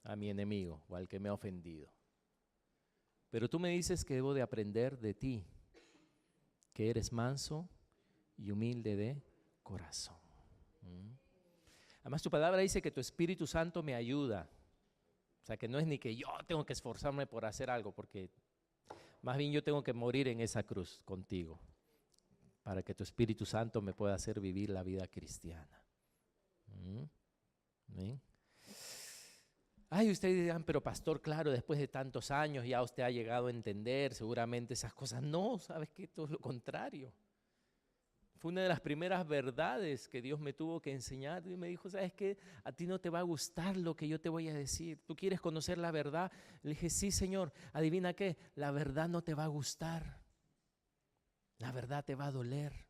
a mi enemigo o al que me ha ofendido. Pero tú me dices que debo de aprender de ti, que eres manso y humilde de corazón. Además tu palabra dice que tu Espíritu Santo me ayuda. O sea que no es ni que yo tengo que esforzarme por hacer algo, porque más bien yo tengo que morir en esa cruz contigo para que tu Espíritu Santo me pueda hacer vivir la vida cristiana. ¿Bien? Ay, ustedes dirán, pero pastor, claro, después de tantos años ya usted ha llegado a entender seguramente esas cosas. No, ¿sabes qué? Todo lo contrario. Fue una de las primeras verdades que Dios me tuvo que enseñar. Y me dijo, ¿sabes qué? A ti no te va a gustar lo que yo te voy a decir. ¿Tú quieres conocer la verdad? Le dije, sí, Señor. ¿Adivina qué? La verdad no te va a gustar. La verdad te va a doler.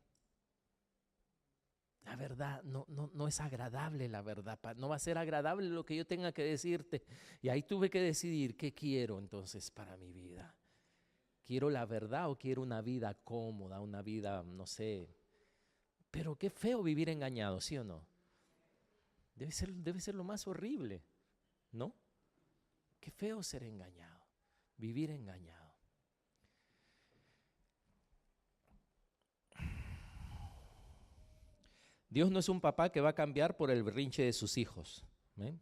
La verdad no es agradable, la verdad. No va a ser agradable lo que yo tenga que decirte. Y ahí tuve que decidir qué quiero entonces para mi vida. ¿Quiero la verdad o quiero una vida cómoda, una vida, no sé? Pero qué feo vivir engañado, ¿sí o no? Debe ser lo más horrible, ¿no? Qué feo ser engañado, vivir engañado. Dios no es un papá que va a cambiar por el berrinche de sus hijos.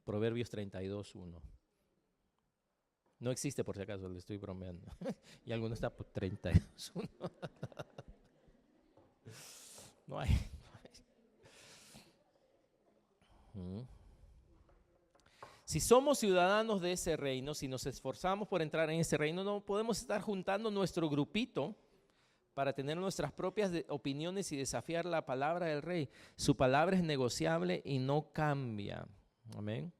Proverbios 32:1. No existe, por si acaso, le estoy bromeando. Y alguno está por 32:1. No hay. Si somos ciudadanos de ese reino, si nos esforzamos por entrar en ese reino, no podemos estar juntando nuestro grupito para tener nuestras propias opiniones y desafiar la palabra del rey. Su palabra es negociable y no cambia. Amén.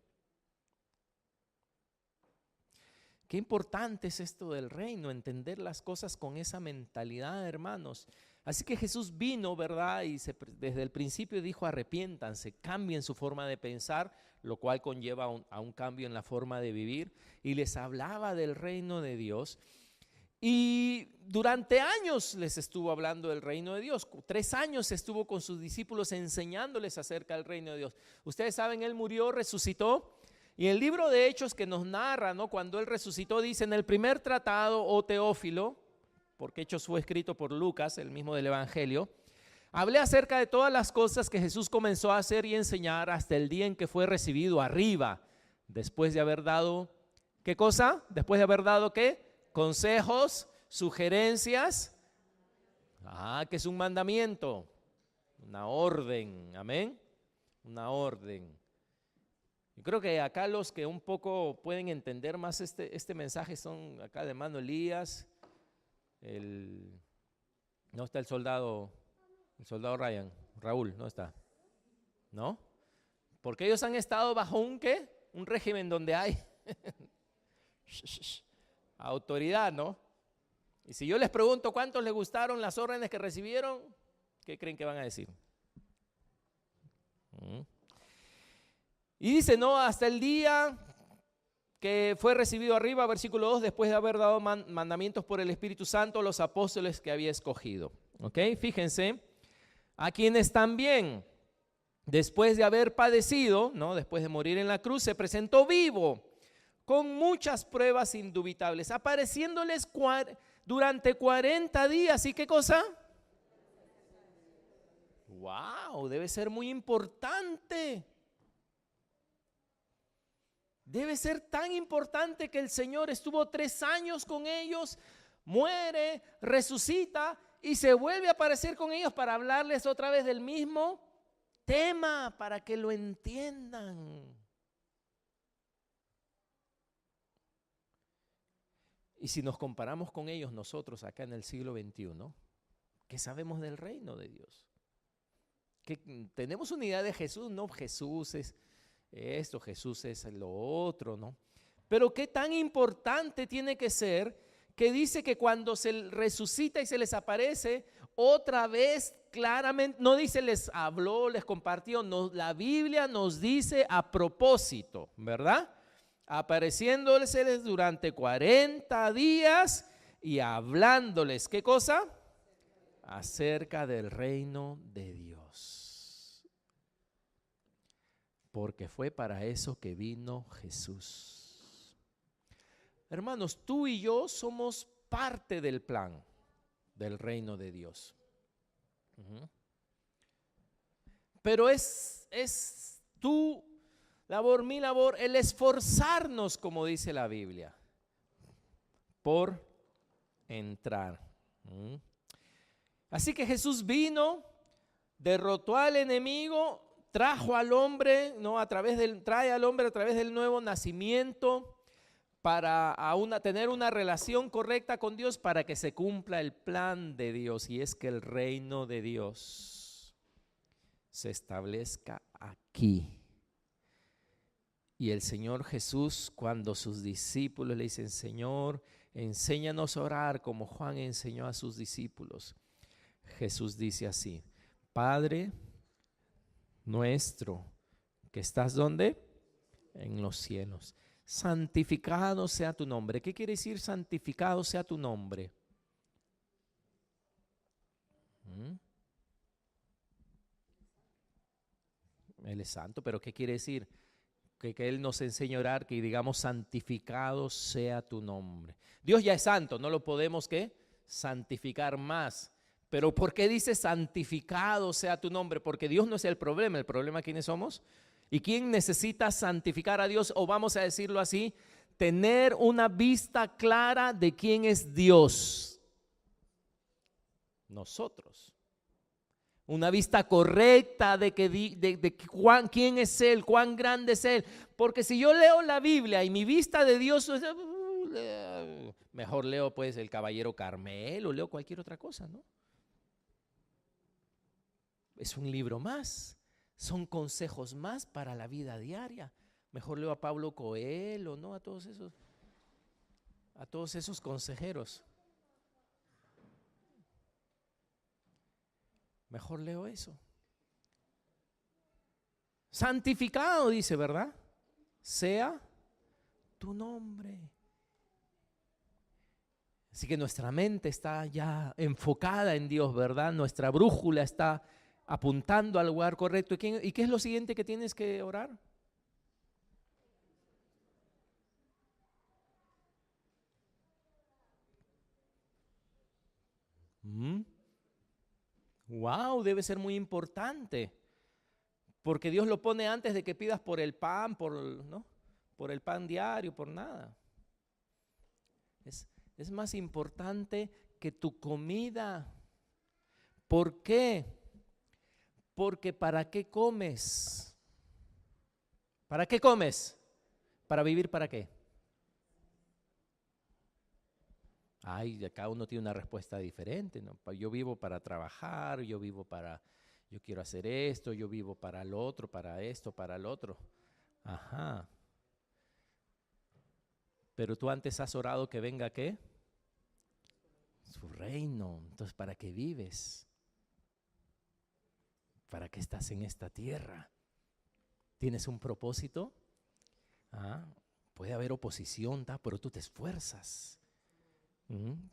Qué importante es esto del reino, entender las cosas con esa mentalidad, hermanos. Así que Jesús vino, ¿verdad? Y desde el principio dijo, arrepiéntanse, cambien su forma de pensar, lo cual conlleva a un cambio en la forma de vivir. Y les hablaba del reino de Dios. Y durante años les estuvo hablando del reino de Dios. 3 años estuvo con sus discípulos enseñándoles acerca del reino de Dios. Ustedes saben, Él murió, resucitó. Y el libro de Hechos que nos narra, ¿no? Cuando Él resucitó, dice en el primer tratado, oh Teófilo, porque Hechos fue escrito por Lucas, el mismo del Evangelio, hablé acerca de todas las cosas que Jesús comenzó a hacer y enseñar hasta el día en que fue recibido arriba, después de haber dado, ¿qué cosa? Después de haber dado, ¿qué? Consejos, sugerencias, que es un mandamiento, una orden, amén, una orden. Yo creo que acá los que un poco pueden entender más este mensaje son acá el hermano Elías, no está el soldado Ryan, Raúl, no está, ¿no? Porque ellos han estado bajo un ¿qué? Un régimen donde hay autoridad, ¿no? Y si yo les pregunto cuántos les gustaron las órdenes que recibieron, ¿qué creen que van a decir? Y dice, no, hasta el día que fue recibido arriba, versículo 2, después de haber dado mandamientos por el Espíritu Santo a los apóstoles que había escogido. ¿Ok? Fíjense, a quienes también, después de haber padecido, ¿no? Después de morir en la cruz, se presentó vivo, con muchas pruebas indubitables, apareciéndoles durante 40 días. ¿Y qué cosa? ¡Wow! Debe ser muy importante. Debe ser tan importante que el Señor estuvo 3 años con ellos, muere, resucita y se vuelve a aparecer con ellos para hablarles otra vez del mismo tema, para que lo entiendan. Y si nos comparamos con ellos nosotros acá en el siglo XXI, ¿qué sabemos del reino de Dios? Que tenemos una idea de Jesús, no, Jesús es esto, Jesús es lo otro, ¿no? Pero qué tan importante tiene que ser que dice que cuando se resucita y se les aparece otra vez claramente, no dice les habló, les compartió, no, la Biblia nos dice a propósito, ¿verdad? Apareciéndoles durante 40 días y hablándoles, ¿qué cosa? Acerca del reino de Dios. Porque fue para eso que vino Jesús. Hermanos, tú y yo somos parte del plan del reino de Dios. Pero es tu labor, mi labor, el esforzarnos, como dice la Biblia, por entrar. Así que Jesús vino, derrotó al enemigo, trajo al hombre, ¿no? Trae al hombre a través del nuevo nacimiento para tener una relación correcta con Dios, para que se cumpla el plan de Dios, y es que el reino de Dios se establezca aquí. Y el Señor Jesús, cuando sus discípulos le dicen, Señor, enséñanos a orar como Juan enseñó a sus discípulos, Jesús dice así: Padre nuestro, que estás ¿dónde? En los cielos. Santificado sea tu nombre. ¿Qué quiere decir santificado sea tu nombre? Él es santo, pero ¿qué quiere decir? Que Él nos enseñe a orar, que digamos santificado sea tu nombre. Dios ya es santo, no lo podemos ¿qué? Santificar más. Pero ¿por qué dice santificado sea tu nombre? Porque Dios no es el problema ¿quiénes somos? ¿Y quién necesita santificar a Dios? O vamos a decirlo así, tener una vista clara de quién es Dios. Nosotros. Una vista correcta de quién es Él, cuán grande es Él. Porque si yo leo la Biblia y mi vista de Dios, mejor leo pues el Caballero Carmelo, o leo cualquier otra cosa, ¿no? Es un libro más, son consejos más para la vida diaria. Mejor leo a Pablo Coelho, ¿no? A todos esos consejeros. Mejor leo eso. Santificado, dice, ¿verdad? Sea tu nombre. Así que nuestra mente está ya enfocada en Dios, ¿verdad? Nuestra brújula está apuntando al lugar correcto. ¿Y qué es lo siguiente que tienes que orar? Wow, debe ser muy importante, porque Dios lo pone antes de que pidas por el pan, ¿no? Por el pan diario, por nada. Es más importante que tu comida. ¿Por qué? Porque ¿para qué comes? ¿Para qué comes? ¿Para vivir para qué? Ay, cada uno tiene una respuesta diferente, ¿no? Yo vivo para trabajar, yo quiero hacer esto, yo vivo para el otro, para esto, para el otro. Ajá. Pero tú antes has orado que venga ¿qué? Su reino. Entonces, ¿para qué vives? ¿Para qué estás en esta tierra? ¿Tienes un propósito? Puede haber oposición, pero tú te esfuerzas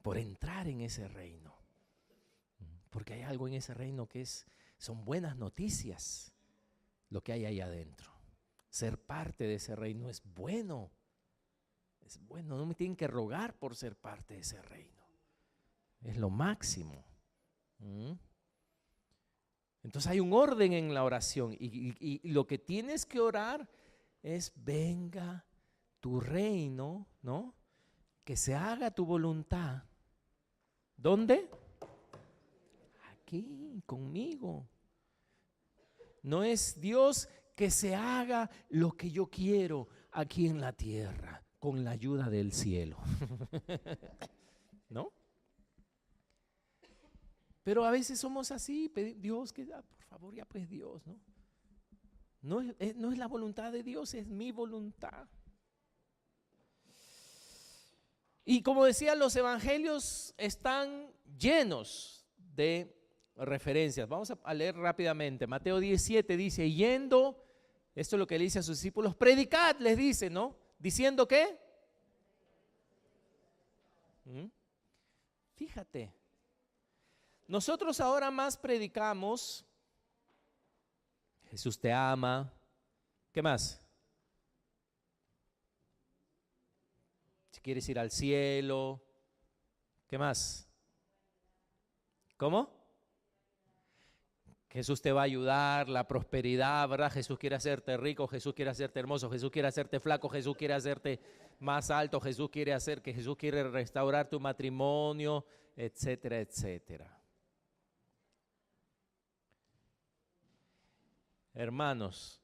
por entrar en ese reino. Porque hay algo en ese reino que son buenas noticias, lo que hay ahí adentro. Ser parte de ese reino es bueno. Es bueno, no me tienen que rogar por ser parte de ese reino. Es lo máximo. Entonces hay un orden en la oración y lo que tienes que orar es: venga tu reino, ¿no? Que se haga tu voluntad. ¿Dónde? Aquí, conmigo. No es Dios que se haga lo que yo quiero aquí en la tierra, con la ayuda del cielo. ¿No? Pero a veces somos así, Dios, que por favor, ya pues Dios, ¿no? No es la voluntad de Dios, es mi voluntad. Y como decía, los evangelios están llenos de referencias. Vamos a leer rápidamente. Mateo 17 dice: yendo, esto es lo que le dice a sus discípulos, predicad, les dice, ¿no? ¿Diciendo qué? Fíjate, nosotros ahora más predicamos: Jesús te ama. ¿Qué más? Si quieres ir al cielo. ¿Qué más? ¿Cómo? Jesús te va a ayudar, la prosperidad, ¿verdad? Jesús quiere hacerte rico, Jesús quiere hacerte hermoso, Jesús quiere hacerte flaco, Jesús quiere hacerte más alto, Jesús quiere restaurar tu matrimonio, etcétera, etcétera. Hermanos,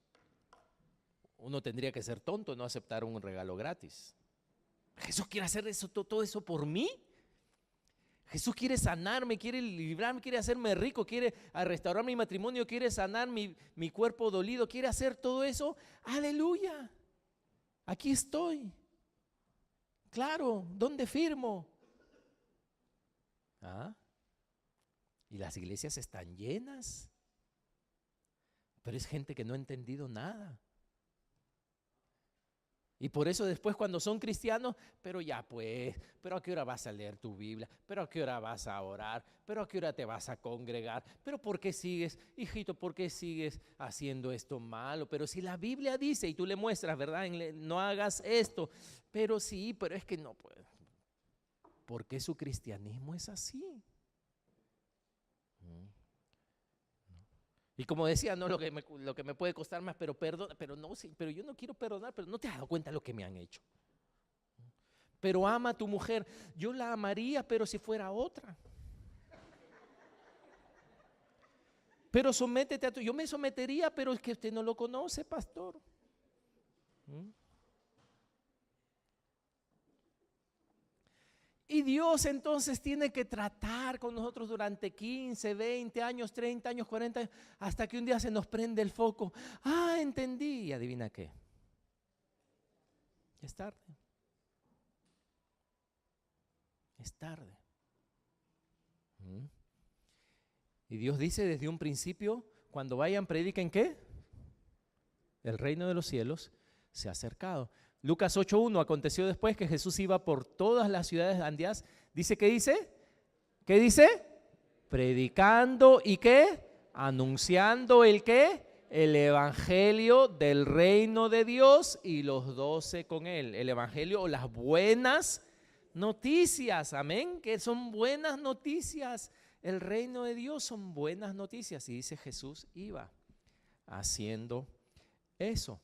uno tendría que ser tonto y no aceptar un regalo gratis. Jesús quiere hacer todo eso por mí. Jesús quiere sanarme, quiere librarme, quiere hacerme rico, quiere restaurar mi matrimonio, quiere sanar mi cuerpo dolido, quiere hacer todo eso. Aleluya, aquí estoy. Claro, ¿dónde firmo? Y las iglesias están llenas, pero es gente que no ha entendido nada. Y por eso después, cuando son cristianos, pero ya pues, pero ¿a qué hora vas a leer tu Biblia? ¿Pero a qué hora vas a orar? ¿Pero a qué hora te vas a congregar? ¿Pero por qué sigues, hijito, por qué sigues haciendo esto malo? Pero si la Biblia dice, y tú le muestras, ¿verdad? No hagas esto. Pero sí, pero es que no puedo. ¿Por qué su cristianismo es así? Y como decía, no lo que me puede costar más, pero yo no quiero perdonar, pero no te has dado cuenta de lo que me han hecho. Pero ama a tu mujer. Yo la amaría, pero si fuera otra. Pero sométete a yo me sometería, pero es que usted no lo conoce, pastor. Y Dios entonces tiene que tratar con nosotros durante 15, 20 años, 30 años, 40 años, hasta que un día se nos prende el foco. Entendí. ¿Y adivina qué? Es tarde. Es tarde. Y Dios dice desde un principio: cuando vayan, prediquen ¿qué? El reino de los cielos se ha acercado. Lucas 8:1, aconteció después que Jesús iba por todas las ciudades andias. Dice, ¿qué dice? ¿Qué dice? Predicando y ¿qué? Anunciando el ¿qué? El evangelio del reino de Dios y los 12 con él. El evangelio o las buenas noticias, amén, que son buenas noticias. El reino de Dios son buenas noticias. Y dice, Jesús iba haciendo eso.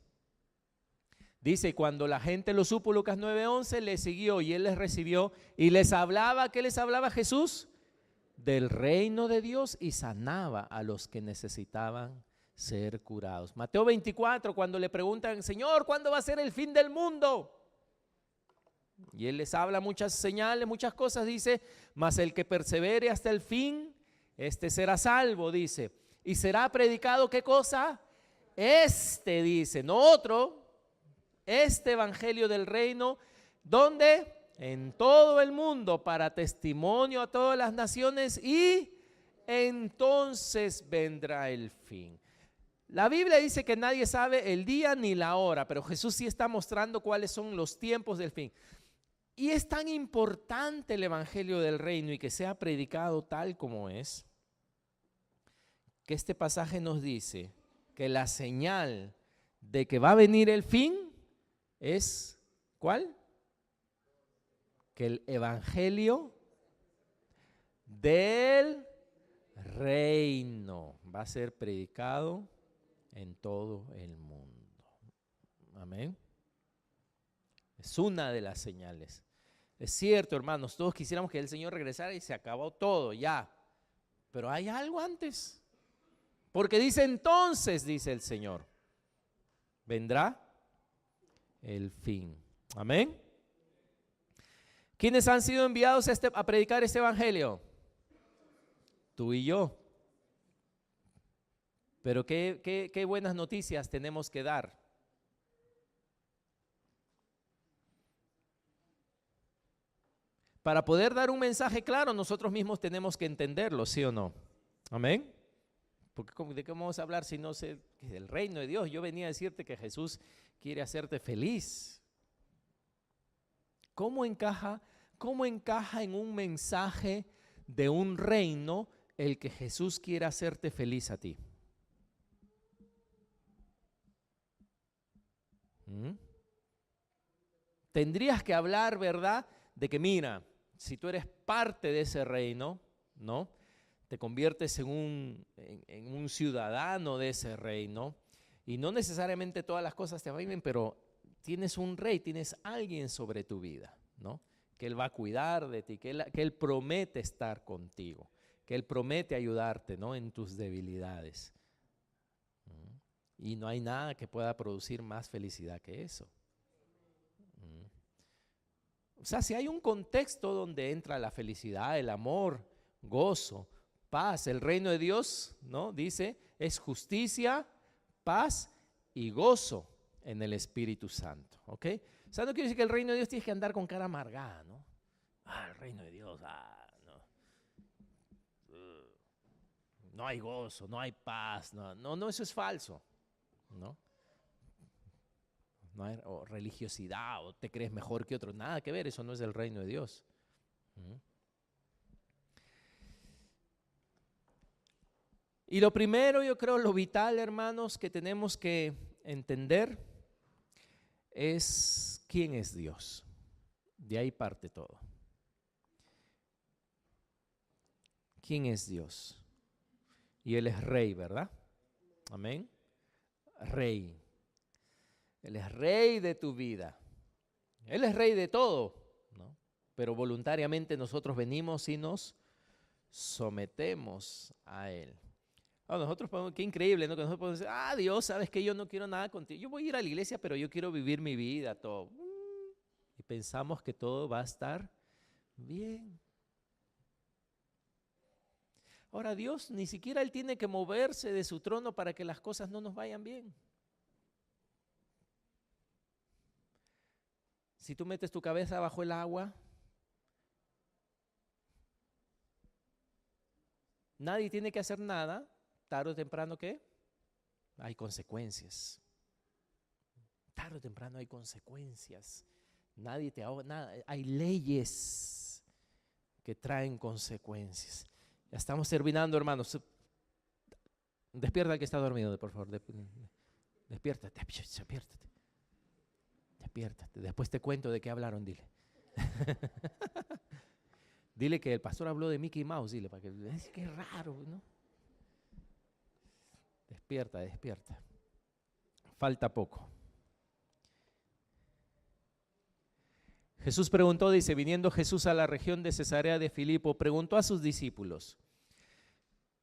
Dice, cuando la gente lo supo, Lucas 9:11, le siguió y él les recibió y les hablaba. ¿Qué les hablaba Jesús? Del reino de Dios, y sanaba a los que necesitaban ser curados. Mateo 24, cuando le preguntan, Señor, ¿cuándo va a ser el fin del mundo? Y él les habla muchas señales, muchas cosas, dice, mas el que persevere hasta el fin, este será salvo, dice. Y será predicado, ¿qué cosa? Dice, no otro. Este evangelio del reino, ¿dónde? En todo el mundo, para testimonio a todas las naciones, y entonces vendrá el fin. La Biblia dice que nadie sabe el día ni la hora, pero Jesús sí está mostrando cuáles son los tiempos del fin. Y es tan importante el Evangelio del Reino y que sea predicado tal como es, que este pasaje nos dice que la señal de que va a venir el fin es, ¿cuál? Que el Evangelio del Reino va a ser predicado en todo el mundo. Amén. Es una de las señales. Es cierto, hermanos, todos quisiéramos que el Señor regresara y se acabó todo, ya. Pero hay algo antes. Porque dice entonces, dice el Señor, vendrá el fin. Amén. ¿Quiénes han sido enviados a predicar este evangelio? Tú y yo. Pero qué buenas noticias tenemos que dar. Para poder dar un mensaje claro, nosotros mismos tenemos que entenderlo, ¿sí o no? Amén. Porque ¿de qué vamos a hablar si no sé del reino de Dios? Yo venía a decirte que Jesús quiere hacerte feliz. ¿Cómo encaja en un mensaje de un reino el que Jesús quiera hacerte feliz a ti? Tendrías que hablar, ¿verdad? De que mira, si tú eres parte de ese reino, ¿no? Te conviertes en un ciudadano de ese reino y no necesariamente todas las cosas te van bien, pero tienes un rey, tienes alguien sobre tu vida, ¿no? Que Él va a cuidar de ti, que Él promete estar contigo, que Él promete ayudarte, ¿no? En tus debilidades. Y no hay nada que pueda producir más felicidad que eso. O sea, si hay un contexto donde entra la felicidad, el amor, gozo, paz, el reino de Dios, ¿no? Dice, es justicia, paz y gozo en el Espíritu Santo, ¿ok? O sea, no quiere decir que el reino de Dios tienes que andar con cara amargada, ¿no? El reino de Dios, no. No hay gozo, no hay paz, no, eso es falso, ¿no? No hay religiosidad o te crees mejor que otro, nada que ver, eso no es el reino de Dios. Y lo primero, yo creo, lo vital, hermanos, que tenemos que entender es quién es Dios. De ahí parte todo. ¿Quién es Dios? Y Él es rey, ¿verdad? Amén. Rey. Él es rey de tu vida. Él es rey de todo, ¿no? Pero voluntariamente nosotros venimos y nos sometemos a Él. Nosotros podemos, qué increíble, ¿no? Que nosotros podemos decir, Dios, sabes que yo no quiero nada contigo. Yo voy a ir a la iglesia, pero yo quiero vivir mi vida, todo. Y pensamos que todo va a estar bien. Ahora, Dios ni siquiera Él tiene que moverse de su trono para que las cosas no nos vayan bien. Si tú metes tu cabeza bajo el agua, nadie tiene que hacer nada. Tarde o temprano, ¿qué? Hay consecuencias. Tarde o temprano hay consecuencias. Nadie te ahoga, nada. Hay leyes que traen consecuencias. Ya estamos terminando, hermanos. Despierta al que está dormido, por favor. Despiértate. Después te cuento de qué hablaron, dile. Dile que el pastor habló de Mickey Mouse, dile, para que qué raro, ¿no? Despierta. Falta poco. Jesús preguntó, dice, viniendo Jesús a la región de Cesarea de Filipo, preguntó a sus discípulos,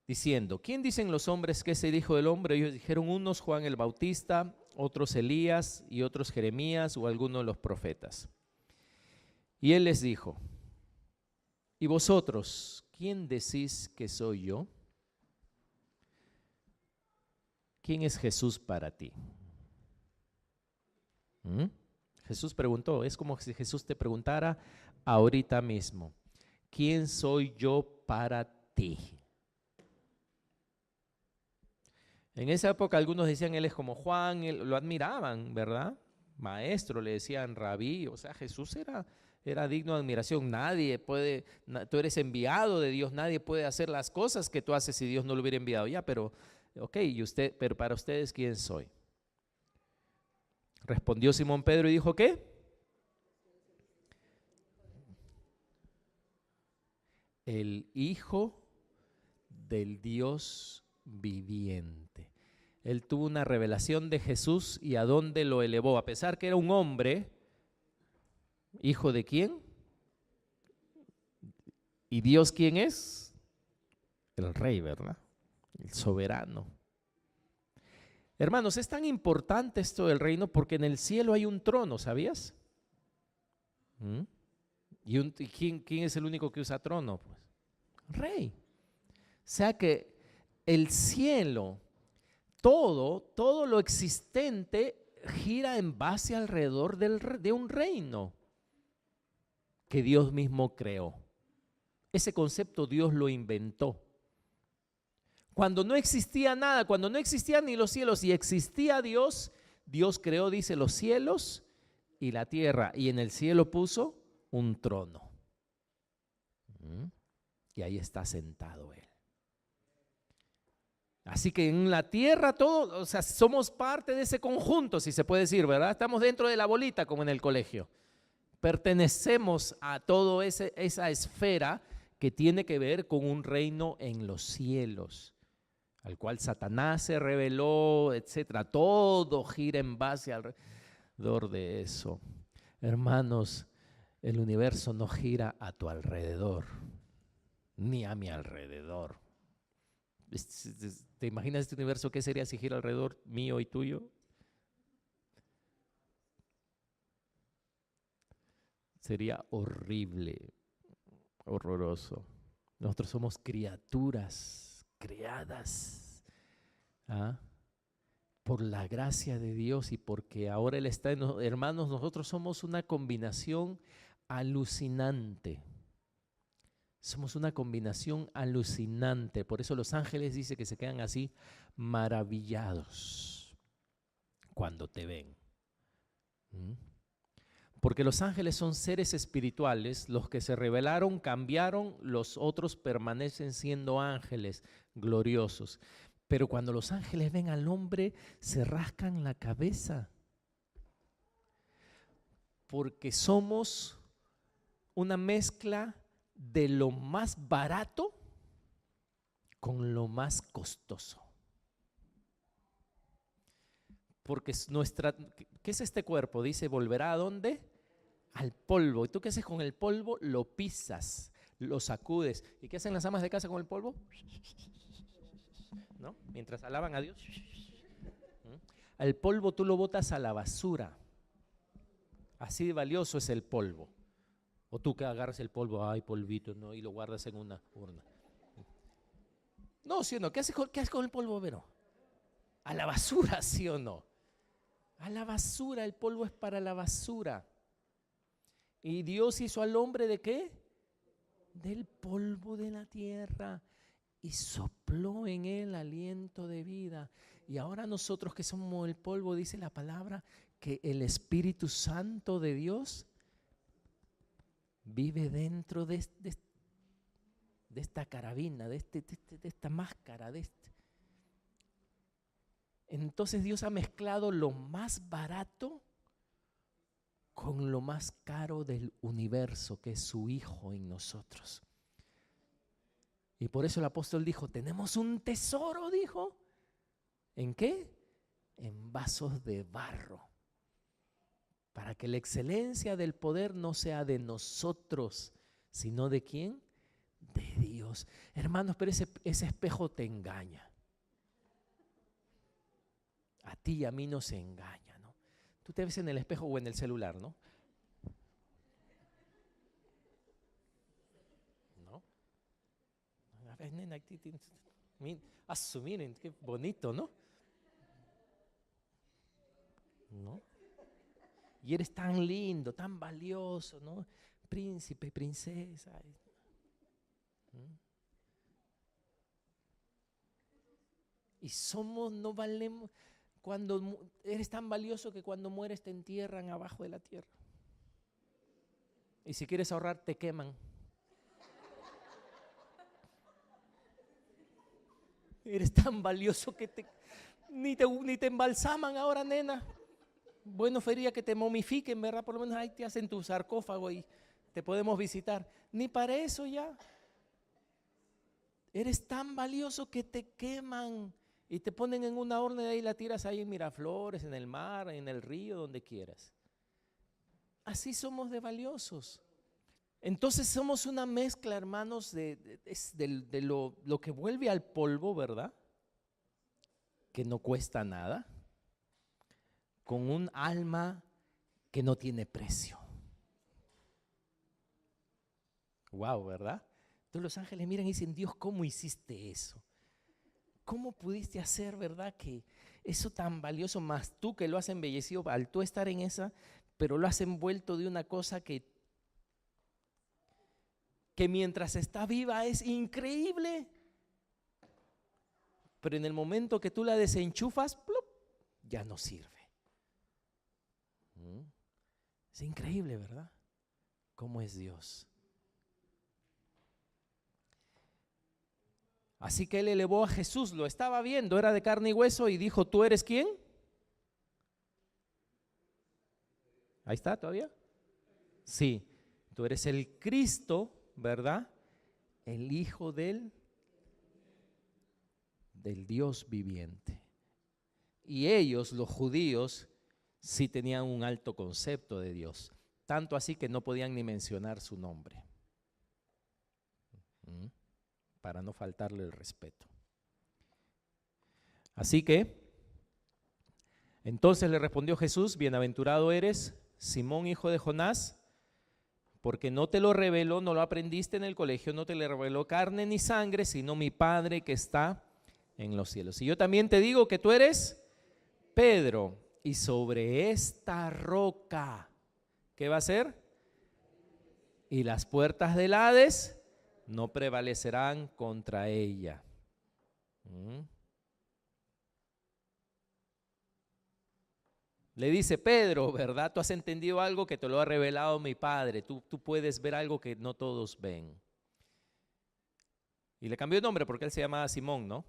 diciendo, ¿quién dicen los hombres que es el Hijo del Hombre? Ellos dijeron, unos Juan el Bautista, otros Elías y otros Jeremías o alguno de los profetas. Y él les dijo, ¿y vosotros quién decís que soy yo? ¿Quién es Jesús para ti? Jesús preguntó, es como si Jesús te preguntara ahorita mismo, ¿quién soy yo para ti? En esa época algunos decían, él es como Juan, lo admiraban, ¿verdad? Maestro, le decían rabí, o sea, Jesús era digno de admiración. Nadie puede, tú eres enviado de Dios, nadie puede hacer las cosas que tú haces si Dios no lo hubiera enviado. Ya, pero, ok, pero para ustedes, ¿quién soy? Respondió Simón Pedro y dijo, ¿qué? El Hijo del Dios viviente. Él tuvo una revelación de Jesús y a dónde lo elevó. A pesar que era un hombre, ¿hijo de quién? ¿Y Dios quién es? El rey, ¿verdad? El soberano. Hermanos, es tan importante esto del reino porque en el cielo hay un trono, ¿sabías? ¿Mm? ¿Y quién es el único que usa trono? Pues, rey. O sea que el cielo, todo lo existente gira en base alrededor de un reino que Dios mismo creó. Ese concepto Dios lo inventó. Cuando no existía nada, cuando no existían ni los cielos y existía Dios, Dios creó, dice, los cielos y la tierra, y en el cielo puso un trono. Y ahí está sentado Él. Así que en la tierra todo, o sea, somos parte de ese conjunto, si se puede decir, ¿verdad? Estamos dentro de la bolita como en el colegio. Pertenecemos a toda esa esfera que tiene que ver con un reino en los cielos, al cual Satanás se rebeló, etcétera. Todo gira en base alrededor de eso. Hermanos, el universo no gira a tu alrededor, ni a mi alrededor. ¿Te imaginas este universo qué sería si gira alrededor mío y tuyo? Sería horrible, horroroso. Nosotros somos criaturas creadas por la gracia de Dios y porque ahora Él está en nosotros. Hermanos, nosotros somos una combinación alucinante. Somos una combinación alucinante. Por eso los ángeles dice que se quedan así maravillados cuando te ven. Porque los ángeles son seres espirituales, los que se rebelaron, cambiaron, los otros permanecen siendo ángeles gloriosos. Pero cuando los ángeles ven al hombre, se rascan la cabeza. Porque somos una mezcla de lo más barato con lo más costoso. Porque ¿qué es este cuerpo? Dice, volverá ¿a dónde? Al polvo. ¿Y tú qué haces con el polvo? Lo pisas, lo sacudes. ¿Y qué hacen las amas de casa con el polvo? ¿No? Mientras alaban a Dios. Al polvo tú lo botas a la basura. Así de valioso es el polvo. O tú que agarras el polvo, ay, polvito, ¿no? Y lo guardas en una urna. No, ¿sí o no? ¿Qué haces con el polvo, Vero? A la basura, ¿sí o no? A la basura, el polvo es para la basura. ¿Y Dios hizo al hombre de qué? Del polvo de la tierra y sopló en él aliento de vida. Y ahora nosotros que somos el polvo, dice la palabra, que el Espíritu Santo de Dios vive dentro de esta carabina, de esta máscara, Entonces Dios ha mezclado lo más barato con lo más caro del universo, que es su Hijo en nosotros. Y por eso el apóstol dijo, tenemos un tesoro, dijo. ¿En qué? En vasos de barro. Para que la excelencia del poder no sea de nosotros, sino ¿de quién? De Dios. Hermanos, pero ese espejo te engaña. A ti y a mí nos engaña, ¿no? Tú te ves en el espejo o en el celular, ¿no? ¿No? A ver, nena, miren, qué bonito, ¿no? ¿No? Y eres tan lindo, tan valioso, ¿no? Príncipe, princesa. Y no valemos, eres tan valioso que cuando mueres te entierran abajo de la tierra. Y si quieres ahorrar, te queman. Eres tan valioso que ni te embalsaman ahora, nena. Bueno, sería que te momifiquen, ¿verdad? Por lo menos ahí te hacen tu sarcófago y te podemos visitar. Ni para eso ya. Eres tan valioso que te queman y te ponen en una horna y ahí la tiras ahí en Miraflores, en el mar, en el río, donde quieras. Así somos de valiosos. Entonces somos una mezcla, hermanos, de lo que vuelve al polvo, ¿verdad? Que no cuesta nada, con un alma que no tiene precio. Wow, ¿verdad? Entonces los ángeles miran y dicen, Dios, ¿cómo hiciste eso? ¿Cómo pudiste hacer, verdad, que eso tan valioso, más tú que lo has embellecido al tú estar en esa, pero lo has envuelto de una cosa que mientras está viva es increíble, pero en el momento que tú la desenchufas, ¡plup!, ya no sirve. Es increíble, ¿verdad? ¿Cómo es Dios? Así que él elevó a Jesús, lo estaba viendo, era de carne y hueso, y dijo, ¿tú eres quién? Ahí está todavía. Sí, tú eres el Cristo, ¿verdad? El Hijo del Dios viviente. Y ellos, los judíos, sí tenían un alto concepto de Dios, tanto así que no podían ni mencionar su nombre, para no faltarle el respeto. Así que, entonces le respondió Jesús, bienaventurado eres, Simón, hijo de Jonás, porque no te lo reveló, no lo aprendiste en el colegio, no te lo reveló carne ni sangre, sino mi Padre que está en los cielos. Y yo también te digo que tú eres Pedro, y sobre esta roca, ¿qué va a ser? Y las puertas del Hades no prevalecerán contra ella. Le dice, Pedro, ¿verdad? Tú has entendido algo que te lo ha revelado mi Padre. Tú puedes ver algo que no todos ven. Y le cambió el nombre porque él se llamaba Simón, ¿no?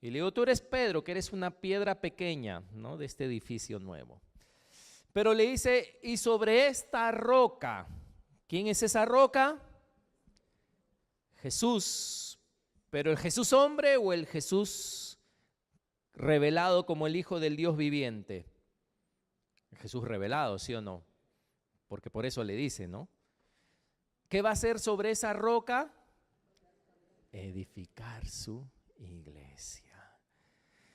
Y le digo, tú eres Pedro, que eres una piedra pequeña, ¿no?, de este edificio nuevo. Pero le dice, y sobre esta roca, ¿quién es esa roca? Jesús. ¿Pero el Jesús hombre o el Jesús revelado como el Hijo del Dios viviente? El Jesús revelado, ¿sí o no? Porque por eso le dice, ¿no? ¿Qué va a hacer sobre esa roca? Edificar su iglesia.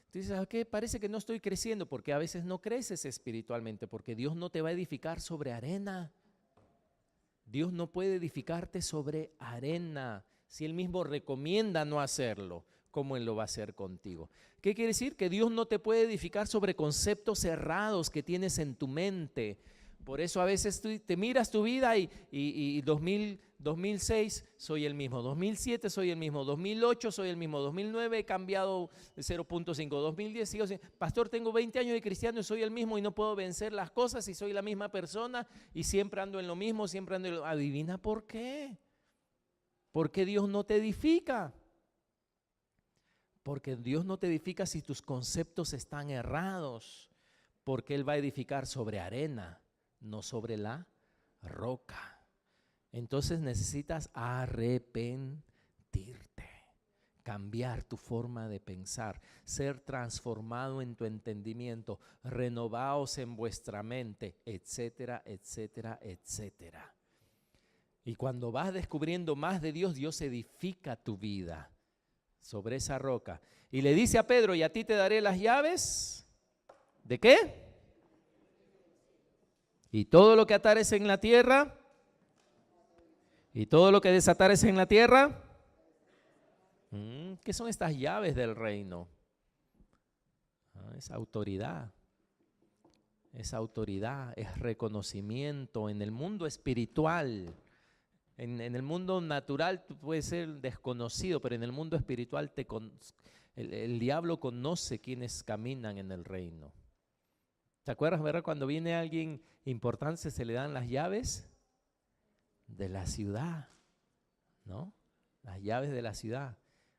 Entonces, ¿sabes qué? Parece que no estoy creciendo, porque a veces no creces espiritualmente, porque Dios no te va a edificar sobre arena. Dios no puede edificarte sobre arena. Si Él mismo recomienda no hacerlo, ¿cómo Él lo va a hacer contigo? ¿Qué quiere decir? Que Dios no te puede edificar sobre conceptos cerrados que tienes en tu mente. Por eso a veces tú te miras tu vida y 2006 soy el mismo, 2007 soy el mismo, 2008 soy el mismo, 2009 he cambiado de 0.5, 2010 sigo siendo, pastor, tengo 20 años de cristiano y soy el mismo y no puedo vencer las cosas y soy la misma persona y siempre ando en lo mismo, siempre ando en lo... Adivina por qué. Porque Dios no te edifica. Porque Dios no te edifica si tus conceptos están errados. Porque Él va a edificar sobre arena, no sobre la roca. Entonces necesitas arrepentirte, cambiar tu forma de pensar, ser transformado en tu entendimiento, renovaos en vuestra mente, etcétera, etcétera, etcétera. Y cuando vas descubriendo más de Dios, Dios edifica tu vida sobre esa roca. Y le dice a Pedro, y a ti te daré las llaves, ¿de qué? Y todo lo que atares en la tierra, y todo lo que desatares en la tierra. ¿Qué son estas llaves del reino? Es autoridad. Es autoridad, es reconocimiento en el mundo espiritual. En el mundo natural tú puedes ser desconocido, pero en el mundo espiritual El diablo conoce quienes caminan en el reino. ¿Te acuerdas, verdad? Cuando viene alguien importante se le dan las llaves de la ciudad, ¿no? Las llaves de la ciudad.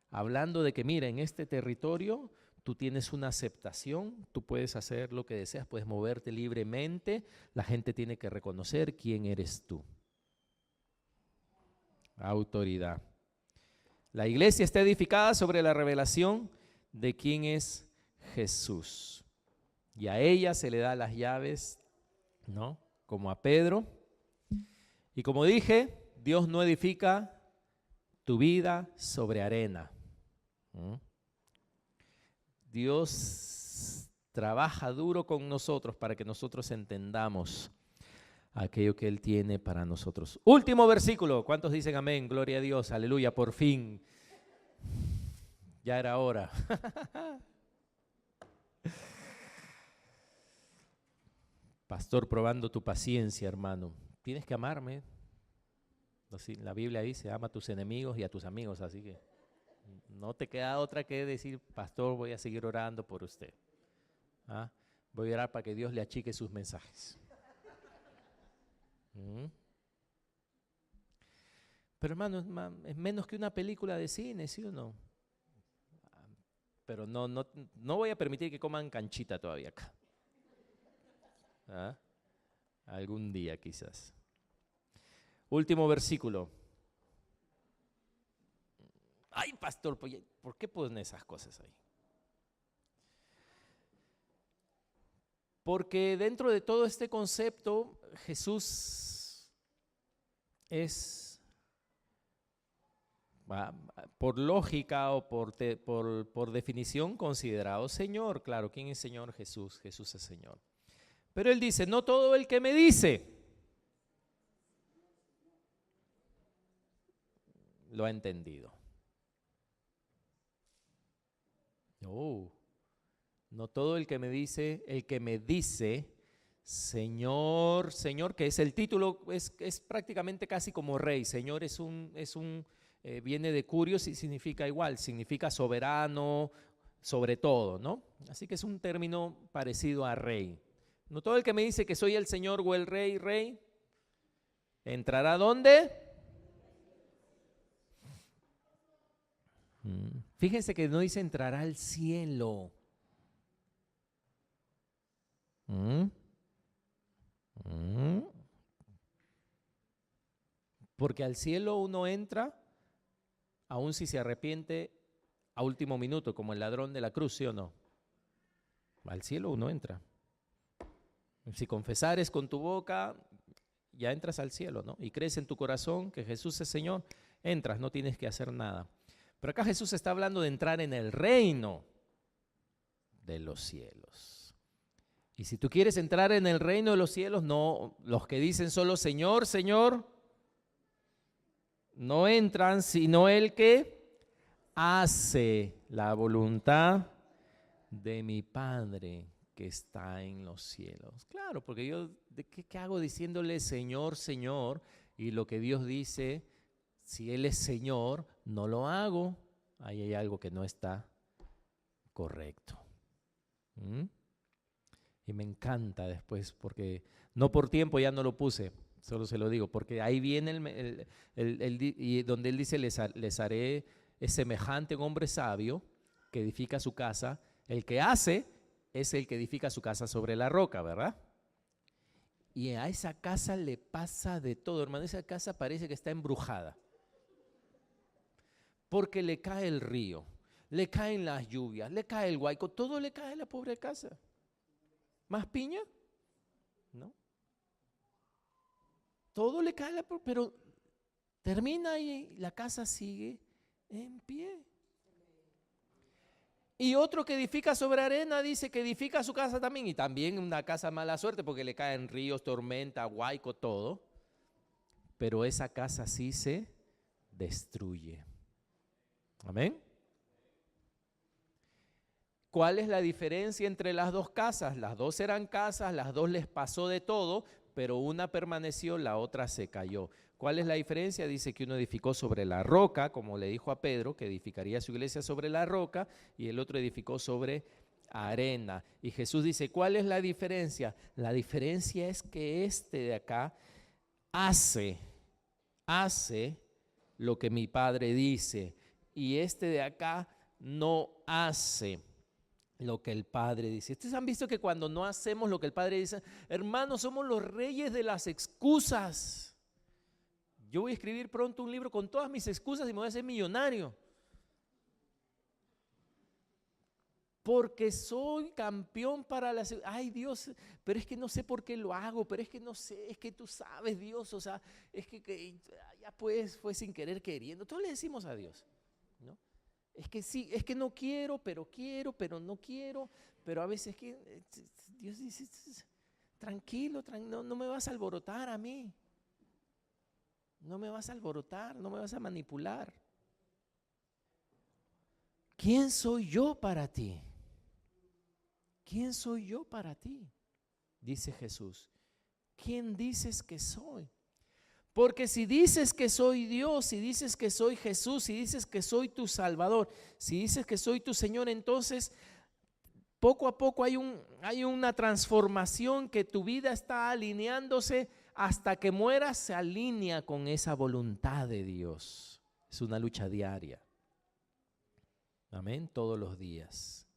Hablando de que, mira, en este territorio tú tienes una aceptación, tú puedes hacer lo que deseas, puedes moverte libremente, la gente tiene que reconocer quién eres tú. Autoridad. La iglesia está edificada sobre la revelación de quién es Jesús. Y a ella se le da las llaves, ¿no? Como a Pedro. Y como dije, Dios no edifica tu vida sobre arena. Dios trabaja duro con nosotros para que nosotros entendamos aquello que Él tiene para nosotros. Último versículo. ¿Cuántos dicen amén? Gloria a Dios, aleluya, por fin. Ya era hora. Pastor, probando tu paciencia, hermano. Tienes que amarme. Así, la Biblia dice, ama a tus enemigos y a tus amigos, así que no te queda otra que decir, pastor, voy a seguir orando por usted. ¿Ah? Voy a orar para que Dios le achique sus mensajes. Pero hermano, es menos que una película de cine, ¿sí o no? Pero no voy a permitir que coman canchita todavía acá. ¿Ah? Algún día quizás. Último versículo. Ay, pastor, ¿por qué ponen esas cosas ahí? Porque dentro de todo este concepto, Jesús es, por lógica o por definición, considerado Señor. Claro, ¿quién es Señor? Jesús. Jesús es Señor. Pero Él dice, no todo el que me dice lo ha entendido. No todo el que me dice, Señor, Señor, que es el título, es prácticamente casi como rey. Señor viene de curios y significa igual, significa soberano, sobre todo, ¿no? Así que es un término parecido a rey. No todo el que me dice que soy el Señor o el rey, ¿entrará dónde? Fíjense que no dice entrará al cielo. Porque al cielo uno entra, aun si se arrepiente a último minuto, como el ladrón de la cruz, ¿sí o no? Al cielo uno entra. Si confesares con tu boca, ya entras al cielo, ¿no? Y crees en tu corazón que Jesús es Señor, entras, no tienes que hacer nada. Pero acá Jesús está hablando de entrar en el reino de los cielos. Y si tú quieres entrar en el reino de los cielos, no, los que dicen solo Señor, Señor, no entran, sino el que hace la voluntad de mi Padre que está en los cielos. Claro, porque yo, ¿qué hago diciéndole Señor, Señor? Y lo que Dios dice, si Él es Señor, no lo hago. Ahí hay algo que no está correcto. Y me encanta después, porque no por tiempo ya no lo puse, solo se lo digo, porque ahí viene y donde Él dice, les haré, es semejante a un hombre sabio que edifica su casa. El que hace es el que edifica su casa sobre la roca, ¿verdad? Y a esa casa le pasa de todo, hermano. Esa casa parece que está embrujada. Porque le cae el río, le caen las lluvias, le cae el huaico, todo le cae a la pobre casa. ¿Más piña? ¿No? Todo le cae a la pobre, pero termina y la casa sigue en pie. Y otro que edifica sobre arena dice que edifica su casa también, y también una casa mala suerte porque le caen ríos, tormenta, huaico, todo. Pero esa casa sí se destruye. Amén. ¿Cuál es la diferencia entre las dos casas? Las dos eran casas, las dos les pasó de todo, pero una permaneció, la otra se cayó. ¿Cuál es la diferencia? Dice que uno edificó sobre la roca, como le dijo a Pedro, que edificaría su iglesia sobre la roca, y el otro edificó sobre arena. Y Jesús dice, ¿cuál es la diferencia? La diferencia es que este de acá hace lo que mi Padre dice, y este de acá no hace lo que el Padre dice. Ustedes han visto que cuando no hacemos lo que el Padre dice, hermanos, somos los reyes de las excusas. Yo voy a escribir pronto un libro con todas mis excusas y me voy a hacer millonario. Porque soy campeón para las... Ay, Dios, pero es que no sé por qué lo hago, pero es que no sé, es que tú sabes, Dios, o sea, es que ya pues fue sin querer queriendo. Todos le decimos a Dios, ¿no? Es que sí, es que no quiero, pero no quiero, pero a veces que Dios dice, tranquilo, no me vas a alborotar a mí. No me vas a alborotar, no me vas a manipular. ¿Quién soy yo para ti? ¿Quién soy yo para ti? Dice Jesús. ¿Quién dices que soy? Porque si dices que soy Dios, si dices que soy Jesús, si dices que soy tu Salvador, si dices que soy tu Señor, entonces poco a poco hay una transformación que tu vida está alineándose. Hasta que mueras se alinea con esa voluntad de Dios. Es una lucha diaria. Amén, todos los días.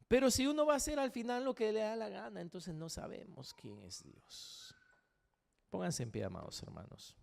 Pero si uno va a hacer al final lo que le da la gana, entonces no sabemos quién es Dios. Pónganse en pie, amados hermanos.